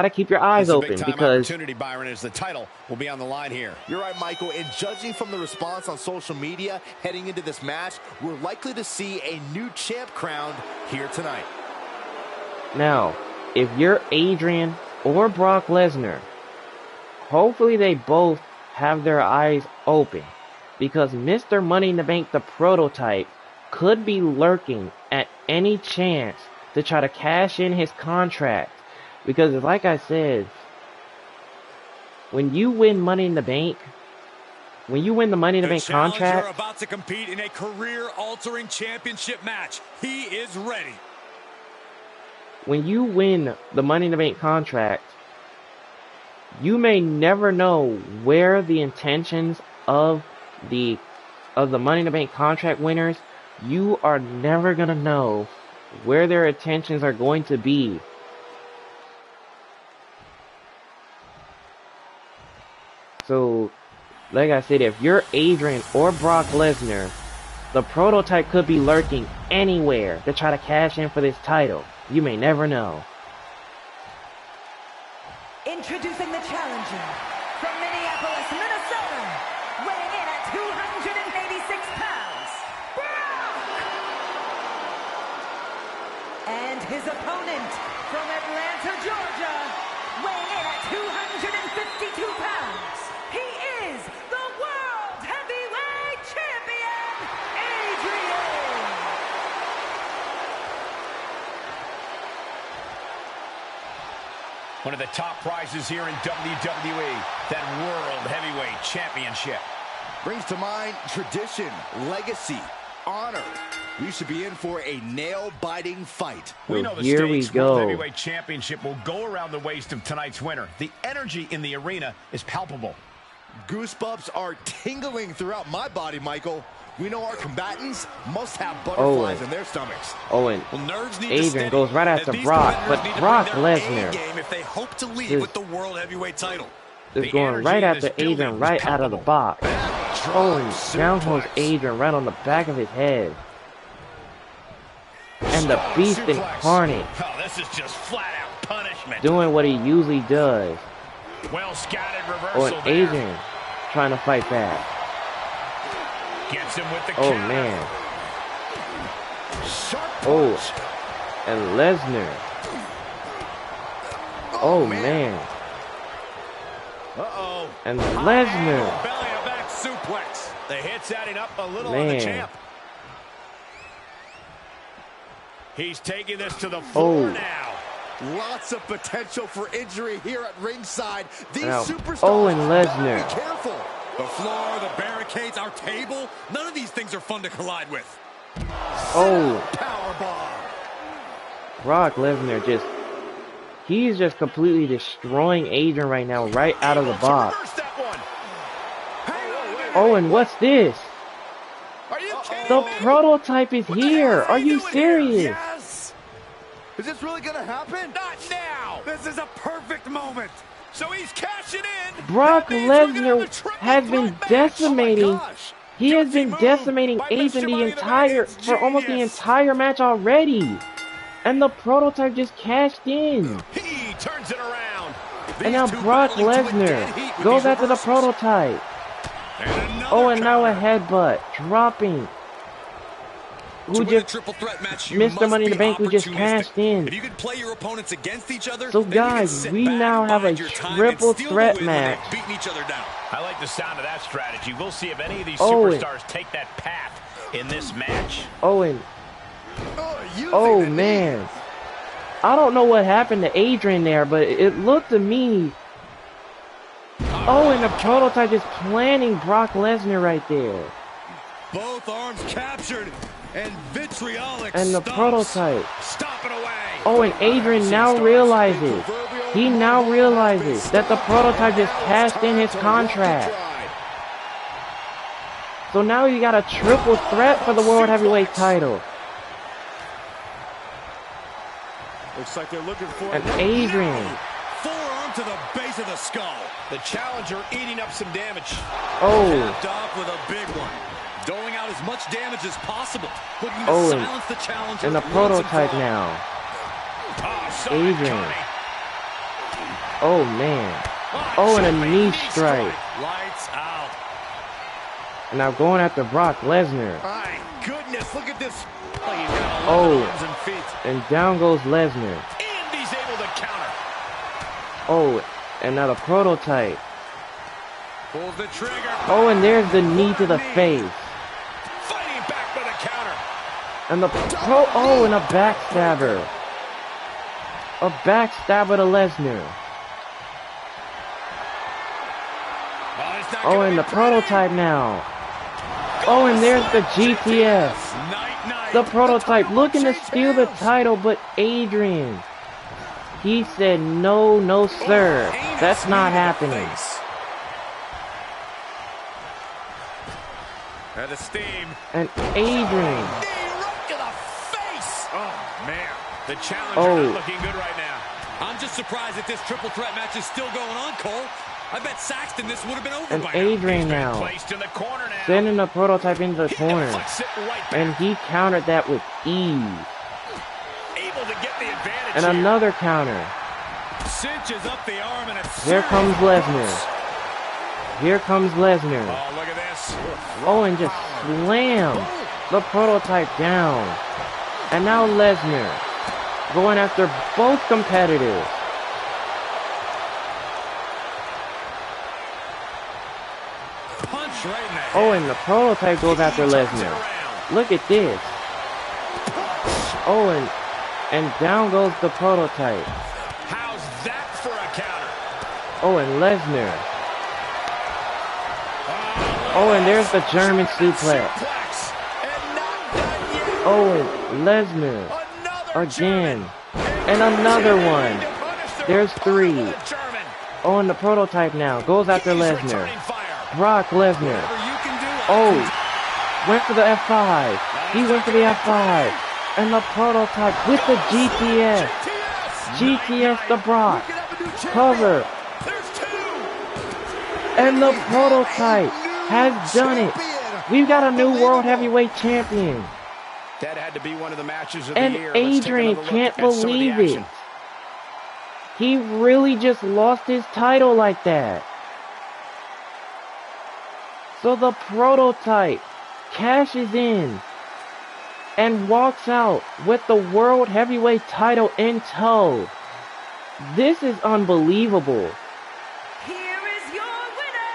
keep your eyes open, because opportunity, Byron, as the title will be on the line here. You're right, Michael. And judging from the response on social media heading into this match, we're likely to see a new champ crowned here tonight. now, if you're Adrian or Brock Lesnar, hopefully they both have their eyes open, because Mr. Money in the Bank, the Prototype, could be lurking at any chance to try to cash in his contract. Because like I said, when you win Money in the Bank, when you win the Money in the Bank contract, you're about to compete in a career-altering championship match. He is ready. When you win the Money in the Bank contract, you may never know where the intentions of the Money in the Bank contract winners, you are never going to know where their intentions are going to be. So, like I said, if you're Adrian or Brock Lesnar, the prototype could be lurking anywhere to try to cash in for this title. You may never know. Introducing the challenger from Minneapolis, Minnesota, weighing in at 286 pounds, Brock! And his opponent from Atlanta, Georgia, weighing in at 252 pounds, he is the World Heavyweight Champion, Adrian! One of the top prizes here in WWE, that World Heavyweight Championship. Brings to mind tradition, legacy, honor. We should be in for a nail-biting fight. We know the here we States go. World Heavyweight Championship will go around the waist of tonight's winner. The energy in the arena is palpable. Goosebumps are tingling throughout my body, Michael. We know our combatants must have butterflies in their stomachs. And Well, nerves need to Adrian steady, goes right as after these Brock, competitors but need to Brock bring their Lesnar A-game if they hope to leave Just- with the World Heavyweight title. is The going energy right in after this building Adrian is right out of the palpable. box. Down goes Adrian right on the back of his head. And the Beast Suplex. Incarnate Oh, this is just flat-out punishment. doing what he usually does. Well scattered reversal And there. Adrian trying to fight back. Gets him with the Oh counter. man. Sharp Oh, punch. and Lesnar. Oh man. Uh-oh. And Belly Lesnar. to back suplex. The hit's adding up a little on the Man. champ. He's taking this to the floor Oh. now. Lots of potential for injury here at ringside. These Now, superstars and better Lesnar. be careful. The floor, the barricades, our table. None of these things are fun to collide with. Oh, Powerbomb. Brock Lesnar he's just completely destroying Adrian right now, right out of the box. Reverse that one. Oh, and what's this? Are you kidding The me? prototype is here. Are you serious? Yes. Is this really gonna happen? Not now. This is a perfect moment. So he's cashing in. Brock That means we're gonna have Lesnar a triple has threat been match. decimating. Oh my gosh. He has been move decimating by Adrian Mr. the Money in the entire Bank. for almost the Genius. entire match already. And the prototype just cashed in. He turns it around. And now Brock Lesnar goes after the prototype. Oh, and now a headbutt. Dropping. Who To win a just triple threat match, you Mr. must Money in be the Bank who just opportunistic. cashed in. If you could play your opponents against each other, So then you can guys, sit we back, now have a bide your time, and triple steal the threat win when they're match. beating each other down. I like the sound of that strategy. We'll see if any of these Oh, superstars take that path in this match. Oh, and Using oh the man. knees. I don't know what happened to Adrian there, but it looked to me. Oh, and the prototype is planning Brock Lesnar right there. Both arms captured and vitriolic And the stomps. prototype. Stomping away. Oh, and Adrian now realizes. He now realizes that the prototype just cashed in his contract. So now you got a triple threat for the World Heavyweight title. Looks like they're looking for And Adrian. forearm to the base of the skull. The challenger eating up some damage. Oh, Capped off with a big one. Doling out as much damage as possible. Looking to Oh, silence the challenger. and the once prototype for all. now. Oh, so Adrian. Oh man. Oh, and a knee strike. Lights out. And now going after Brock Lesnar. My goodness, look at this. Like he's got 11 Oh. arms and feet. And down goes Lesnar. And he's able to counter. Oh, and now the prototype. Pulls the trigger. Oh, and there's the knee to the face. Fighting back with a counter. And the and a backstabber. A backstabber to Lesnar. Oh, and the prototype now. Oh, and there's the GTS. The prototype looking to steal the title, but Adrian, he said, no, no, sir. That's not happening. The steam. And Adrian. Right to the face. Oh, man. The challenger not looking good right now. I'm just surprised that this triple threat match is still going on, Cole. I bet Saxton this would have been over And by Adrian now. now. Placed in the corner now. Sending the prototype into the corner. Right and he countered that with ease. Able to get the advantage and another counter. Cinches up the arm and Here comes Lesnar. Here comes Lesnar. Oh, look at this. Oh, and just slam the prototype down. And now Lesnar going after both competitors. Punch right in the head. Oh, and the prototype goes after Lesnar. Look at this. Oh, and down goes the prototype. How's that for a counter? Oh, and Lesnar. Oh, and there's the German suplex. Oh, and Lesnar. Again. And another one. There's three. Oh, and the prototype now goes after Lesnar. Brock Lesnar. Oh, went for the F5. He went for the F5. And the prototype with the GTS. GTS to Brock. Cover. And the prototype has done it. We've got a new World Heavyweight Champion. That had to be one of the matches of the And year. Adrian can't believe it. He really just lost his title like that. So the prototype cashes in and walks out with the World Heavyweight title in tow. This is unbelievable. Here is your winner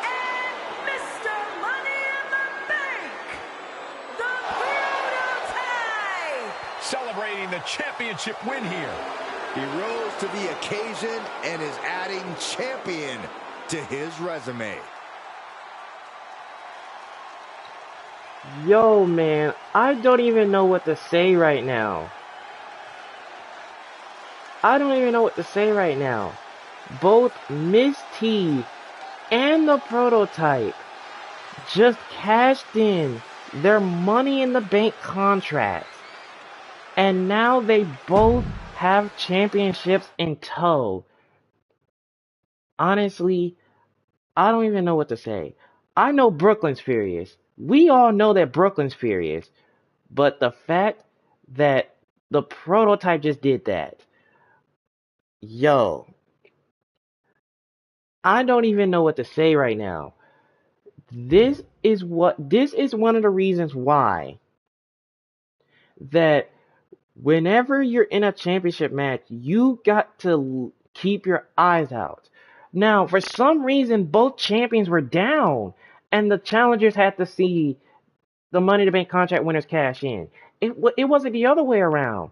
and Mr. Money in the Bank, the Prototype. Celebrating the championship win here. He rose to the occasion and is adding champion to his resume. Yo, man, I don't even know what to say right now. I don't even know what to say right now. Both Miss T and the prototype just cashed in their Money in the Bank contracts. And now they both have championships in tow. Honestly, I don't even know what to say. I know Brooklyn's furious. We all know that Brooklyn's furious. But the fact that the prototype just did that. Yo. I don't even know what to say right now. This is one of the reasons why that whenever you're in a championship match, you got to keep your eyes out. Now, for some reason, both champions were down, and the challengers had to see the Money in the Bank contract winners cash in. It wasn't the other way around.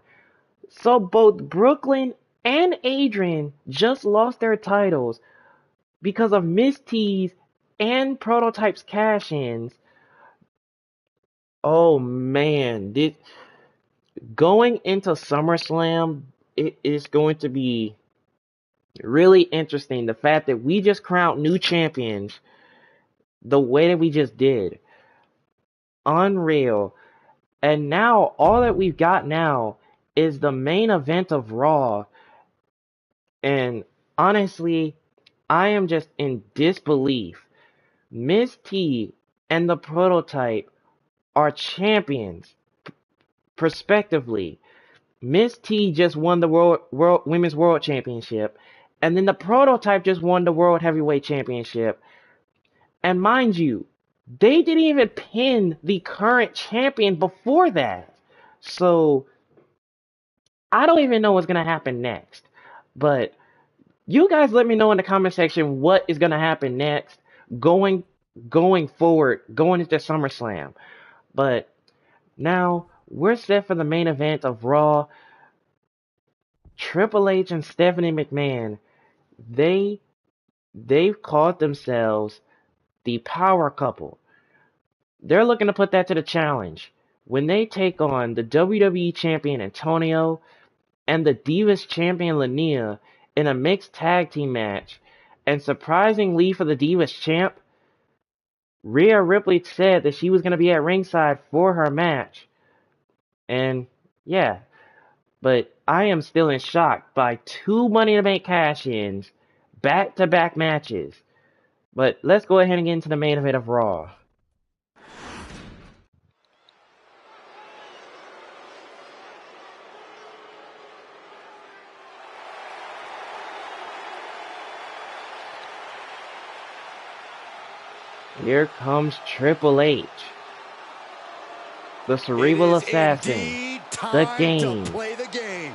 So both Brooklyn and Adrian just lost their titles because of Miss T's and Prototype's cash-ins. Oh man, going into SummerSlam, it is going to be really interesting. The fact that we just crowned new champions the way that we just did. Unreal. And now, all that we've got now is the main event of Raw. And honestly, I am just in disbelief. Miss T and the Prototype are champions, prospectively. Miss T just won the Women's World Championship, and then the Prototype just won the World Heavyweight Championship. And mind you, they didn't even pin the current champion before that. So, I don't even know what's going to happen next. But, you guys let me know in the comment section what is going to happen next going forward, going into SummerSlam. But, now, we're set for the main event of Raw. Triple H and Stephanie McMahon, they've called themselves the power couple. They're looking to put that to the challenge. When they take on the WWE Champion Antonio and the Divas Champion Linnea in a mixed tag team match, and surprisingly for the Divas Champ, Rhea Ripley said that she was going to be at ringside for her match. And yeah, but I am still in shock by 2 Money in the Bank cash-ins, back-to-back matches. But let's go ahead and get into the main event of Raw. Here comes Triple H, the cerebral assassin, the game. Play the game.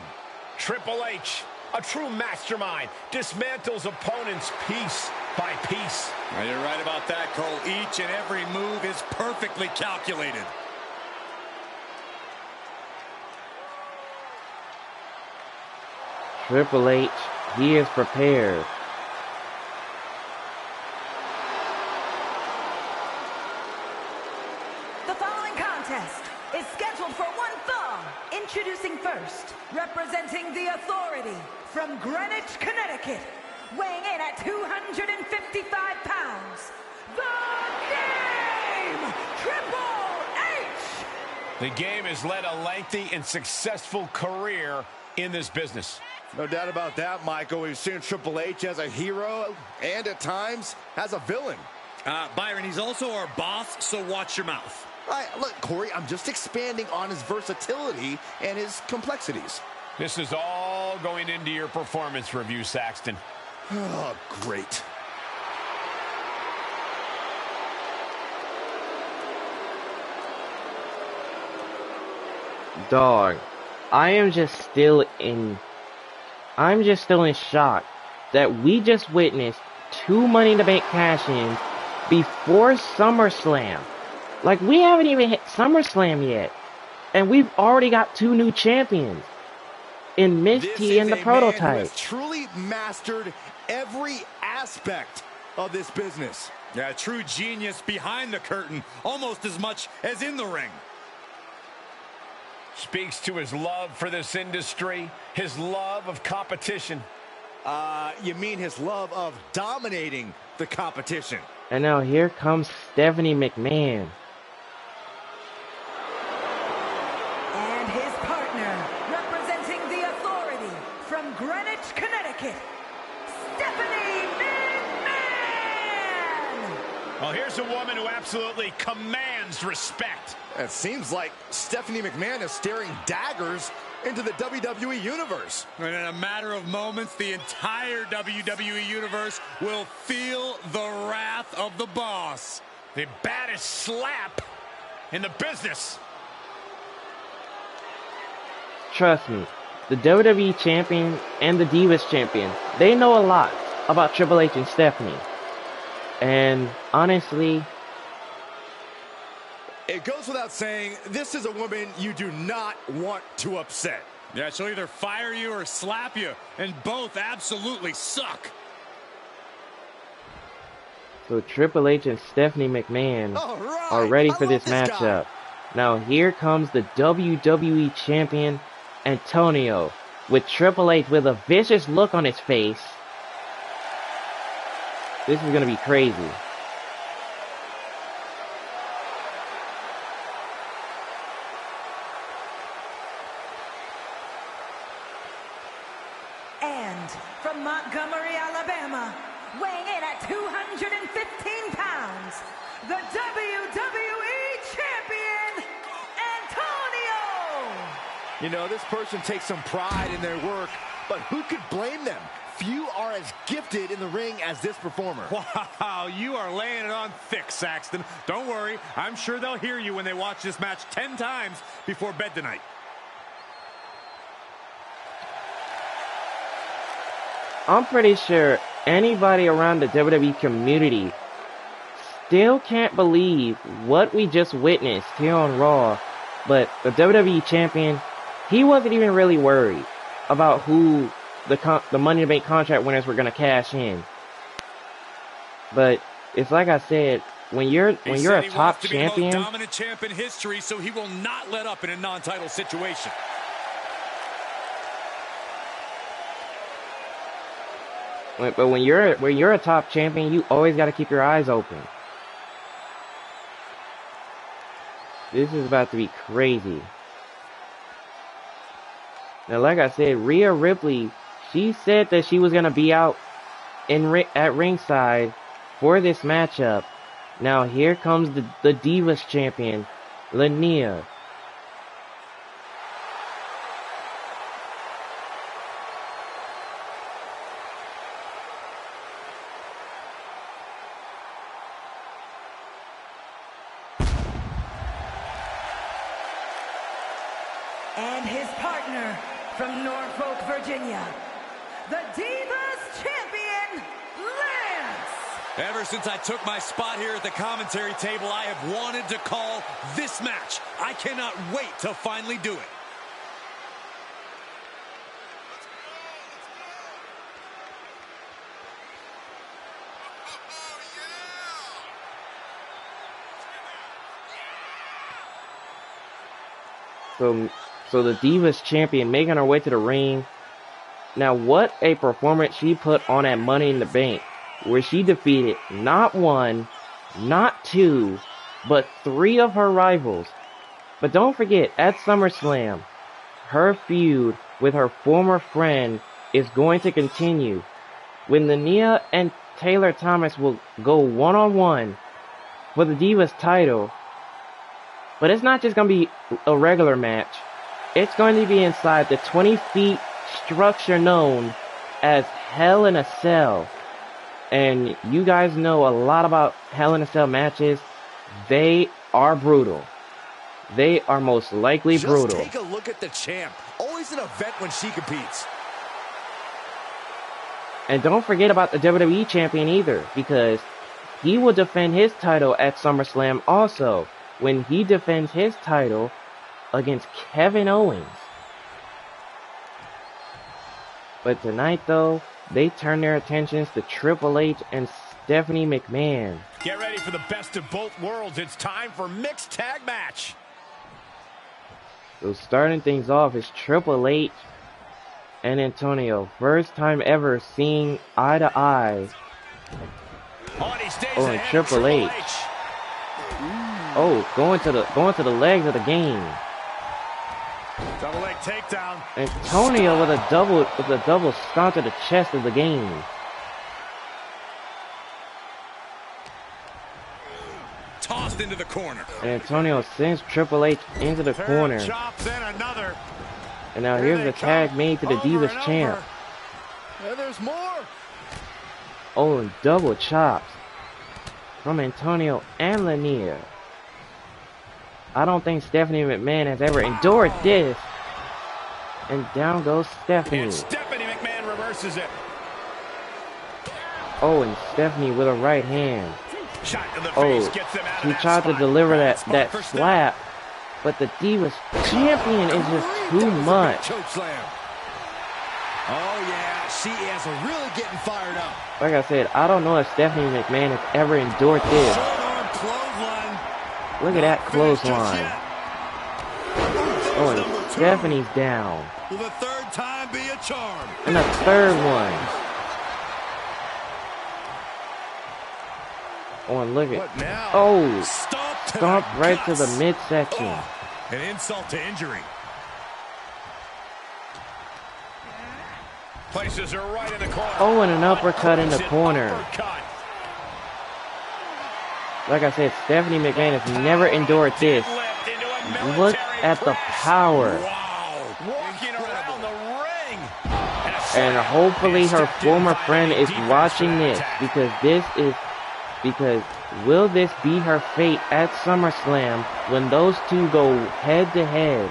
Triple H, a true mastermind, dismantles opponents piece by piece. Well, you're right about that, Cole. Each and every move is perfectly calculated. Triple H, he is prepared. The following contest is scheduled for one fall. Introducing first, representing the Authority from Greenwich, Connecticut, weighing in at 255 pounds, The Game, Triple H! The Game has led a lengthy and successful career in this business. No doubt about that, Michael. We've seen Triple H as a hero and at times as a villain. Byron, he's also our boss, so watch your mouth. Look, Corey, I'm just expanding on his versatility and his complexities. This is all going into your performance review, Saxton. Oh, great. Dog, I'm just still in shock that we just witnessed 2 Money in the Bank cash-ins before SummerSlam. Like, we haven't even hit SummerSlam yet, and we've already got 2 new champions in Miss T and the Prototype. Man who has truly mastered every aspect of this business. Yeah, true genius behind the curtain, almost as much as in the ring. Speaks to his love for this industry, his love of competition. You mean his love of dominating the competition. And now here comes Stephanie McMahon. And his partner, representing the Authority from Greenwich, Connecticut, Stephanie McMahon! Well, here's a woman who absolutely commands respect. It seems like Stephanie McMahon is staring daggers into the WWE Universe. And in a matter of moments, the entire WWE Universe will feel the wrath of the boss. The baddest slap in the business. Trust me, the WWE Champion and the Divas Champion, they know a lot about Triple H and Stephanie. And honestly, it goes without saying, this is a woman you do not want to upset. Yeah, she'll either fire you or slap you, and both absolutely suck. so Triple H and Stephanie McMahon are ready for this matchup. Now here comes the WWE Champion, Antonio, with Triple H with a vicious look on his face. This is going to be crazy. And from Montgomery, Alabama, weighing in at 215 pounds, the WWE Champion, Antonio! You know, this person takes some pride in their work, but who could blame them? Few are as gifted in the ring as this performer. Wow, you are laying it on thick, Saxton. Don't worry, I'm sure they'll hear you when they watch this match 10 times before bed tonight. I'm pretty sure anybody around the WWE community still can't believe what we just witnessed here on Raw, but the WWE Champion, he wasn't even really worried. about who the Money in the Bank contract winners were gonna cash in. But it's like I said, when you're a top champion, the most dominant champ in history, so he will not let up in a non-title situation. but when you're a top champion, you always got to keep your eyes open. This is about to be crazy. Now, like I said, Rhea Ripley, she said that she was gonna be out at ringside for this matchup. Now here comes the Divas champion, Lania. And his partner from Norfolk, Virginia, the Divas champion, Lance. Ever since I took my spot here at the commentary table, I have wanted to call this match. I cannot wait to finally do it. So the Divas champion making her way to the ring. Now what a performance she put on at Money in the Bank, where she defeated not one, not two, but 3 of her rivals. But don't forget, at SummerSlam, her feud with her former friend is going to continue, when Lania and Taylor Thomas will go one-on-one for the Divas title. But it's not just going to be a regular match. It's going to be inside the 20-feet structure known as Hell in a Cell. And you guys know a lot about Hell in a Cell matches. They are brutal. They are most likely brutal. Just take a look at the champ. Always an event when she competes. And don't forget about the WWE champion either, because he will defend his title at SummerSlam also, when he defends his title against Kevin Owens. But tonight, though, they turn their attentions to Triple H and Stephanie McMahon. Get ready for the best of both worlds. It's time for mixed tag match. So starting things off is Triple H and Antonio. First time ever seeing eye to eye. Oh, and Triple H. Oh, going to the legs of the game. Double leg takedown. Antonio with a double stomp to the chest of the game. Tossed into the corner. And Antonio sends Triple H into the corner. Chops in another. And now here's the tag made to the Divas champ. There's more. Oh, and double chops from Antonio and Lania. I don't think Stephanie McMahon has ever endured this. And down goes Stephanie. And Stephanie McMahon reverses it. Oh, and Stephanie with a right hand. Shot to the face, gets them out she of that tried spot. to deliver that First slap, but the Divas champion is just too much. Chokeslam. Oh yeah, she is really getting fired up. Like I said, I don't know if Stephanie McMahon has ever endured this. Short arm clothesline. Look at that clothesline. Oh, and Stephanie's down. Will the third time be a charm? And the third one. Oh, and look at. What now? Oh, Stomp right to the midsection. Oh, an insult to injury. Places her right in the corner. Oh, and an uppercut in the corner. Uppercut. Like I said, Stephanie McMahon has never endured this. Look at the power. Wow. Walking around the ring. And hopefully her former friend is watching this, because will this be her fate at SummerSlam when those two go head to head?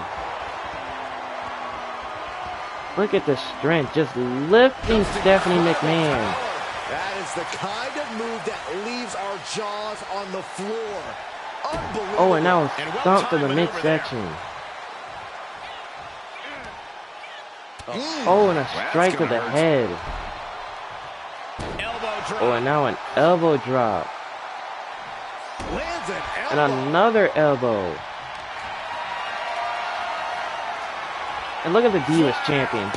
Look at the strength, just lifting Stephanie McMahon. That is the kind of move that leaves our jaws on the floor. Unbelievable. Oh, and now stomp to the midsection. Oh, and a strike to the head. Elbow drop. Oh, and now an elbow drop. Lands an And elbow. another elbow. And look at the Divas champion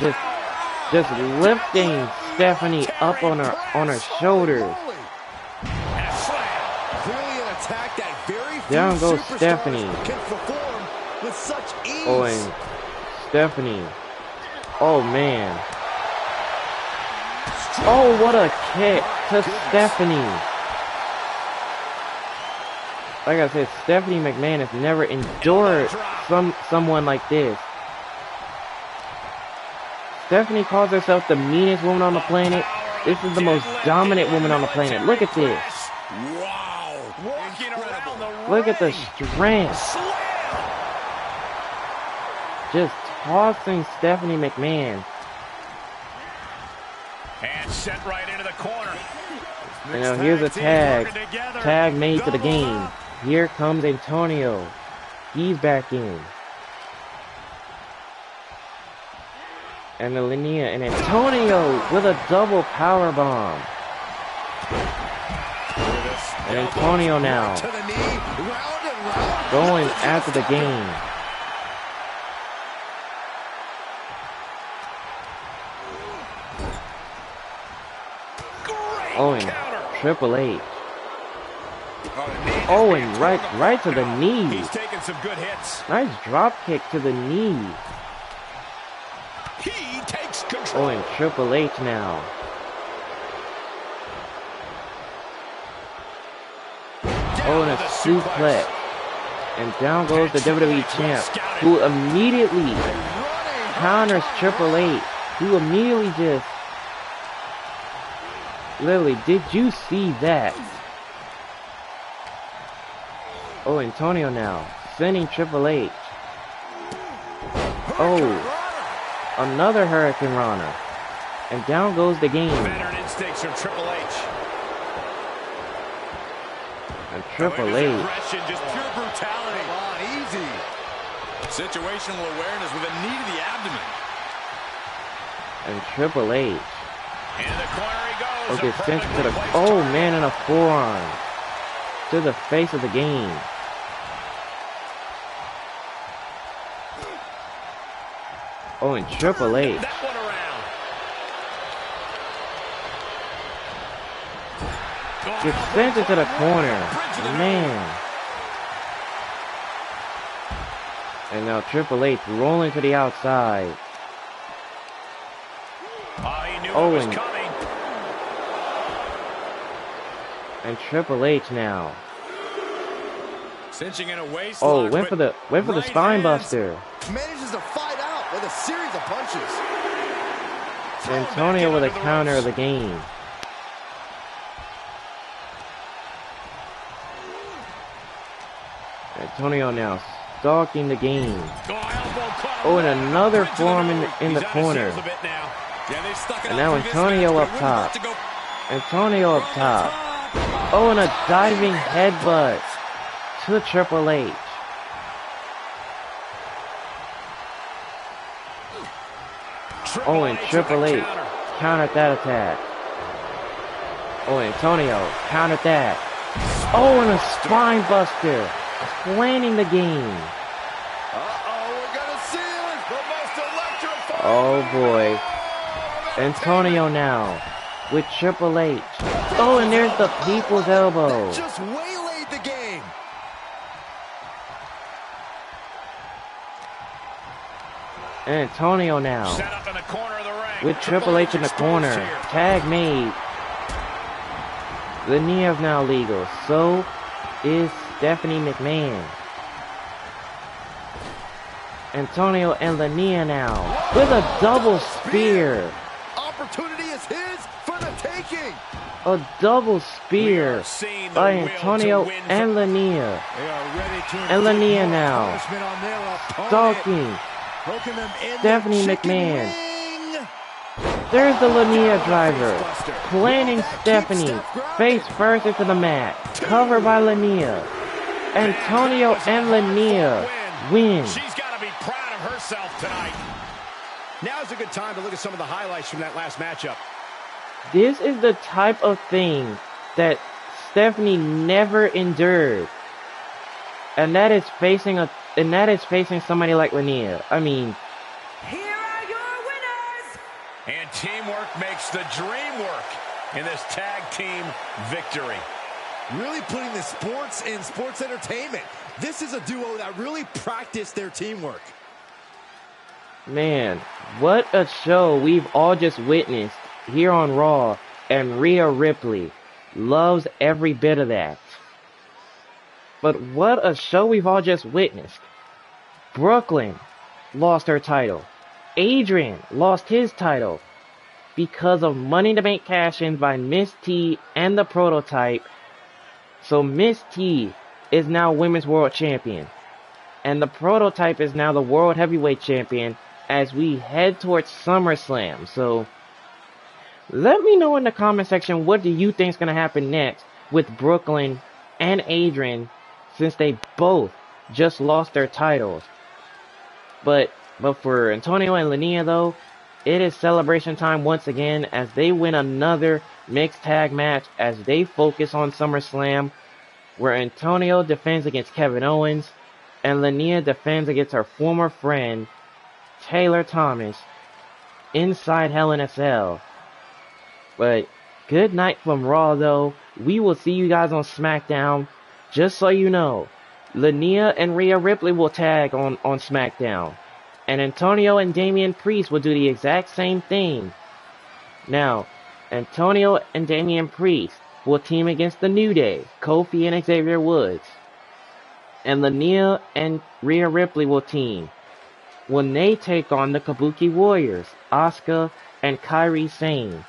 just lifting Stephanie up on her shoulders. And a slam. Clearly an attack that very few Down goes superstars Stephanie. can perform with such ease. Oh, and Stephanie. Oh, man. Oh, what a kick to Stephanie. Like I said, Stephanie McMahon has never endured someone like this. Stephanie calls herself the meanest woman on the planet. This is the most dominant woman on the planet. Look at this. Wow. Walking around the Look at the ring. strength. Slam. Just tossing Stephanie McMahon. And sent right into the corner. And now here's a tag. Working together. Tag made to the game. Here comes Antonio. He's back in. And Linnea and Antonio with a double power bomb. And Antonio now To the knee, round and round. going after the game. Great Oh, and counter. Triple H. knee Oh, is and being right torn to the apart. knee. He's taking some good hits. Nice drop kick to the knee. He takes control. Oh, and Triple H now. Oh, and a suplex. And down goes the WWE champ, who immediately counters Triple H. Who immediately just... Literally, did you see that? Oh, Antonio now, sending Triple H. Oh, another Hurricane Rana. And down goes the game. Veteran instincts from Triple H. And Triple His H. aggression, just pure brutality. Come on, easy. Situational awareness with a knee to the abdomen. And Triple H. In the corner he goes. Oh, A gets sent to the... perfectly placed Oh, target. man, and a forearm. To the face of the game. Oh, and Triple H. That one around. Gets sent into the corner. Man. And now Triple H rolling to the outside. He knew Oh, it was and- coming. And Triple H now. Cinching in a waistlock. Oh, went for but the right spine hands. buster. Manages to fight out with a series of punches. Antonio with a counter of the game. Antonio now stalking the game. Oh, and another forearm in the corner. And now Antonio up top. Antonio up top. Oh, and a diving headbutt to Triple H. Oh, and Triple H countered that attack. Oh, Antonio countered that. Oh, and a spine buster. Planning the game. We're gonna see it. The most electrifying. Oh, boy. Antonio now with Triple H. Oh, and there's the people's elbow. Just waylaid the game. And Antonio now Set up in the corner of the ring. with Triple H in the corner. Tag made. The knee is now legal. So is Stephanie McMahon. Antonio and Linnea now with a double spear. Opportunity is his for the taking. A double spear by Antonio and Linnea. They are ready to And Linnea now punishment on their opponent. stalking Poking them in Stephanie the chicken McMahon. wing. There's the Linnea driver, planting Stephanie face first into the mat, covered by Linnea. Antonio and Linnea win. She's got to be proud of herself tonight. Now's a good time to look at some of the highlights from that last matchup. This is the type of thing that Stephanie never endured. And that is facing somebody like Lania. I mean, Here are your winners. And teamwork makes the dream work in this tag team victory. Really putting the sports in sports entertainment. This is a duo that really practiced their teamwork. man, what a show we've all just witnessed here on Raw, and Rhea Ripley loves every bit of that. But what a show we've all just witnessed. Brooklyn lost her title. Adrian lost his title because of Money in the Bank cash-ins by Miss T and the Prototype. So Miss T is now Women's World Champion, and the Prototype is now the World Heavyweight Champion as we head towards SummerSlam. So let me know in the comment section, what do you think is going to happen next with Brooklyn and Adrian, since they both just lost their titles. But for Antonio and Lania though, it is celebration time once again as they win another mixed tag match as they focus on SummerSlam, where Antonio defends against Kevin Owens and Lania defends against her former friend Taylor Thomas inside Hell in a Cell. But good night from Raw though. We will see you guys on SmackDown. Just so you know, Lania and Rhea Ripley will tag on SmackDown, and Antonio and Damian Priest will do the exact same thing. Now, Antonio and Damian Priest will team against the New Day, Kofi and Xavier Woods. And Lania and Rhea Ripley will team when they take on the Kabuki Warriors, Asuka and Kairi Sane.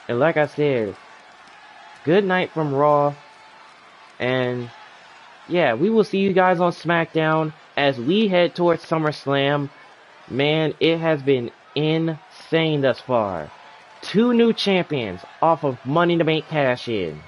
And like I said, good night from Raw. And yeah, we will see you guys on SmackDown as we head towards SummerSlam. Man, it has been insane thus far. 2 new champions off of Money in the Bank cash-ins.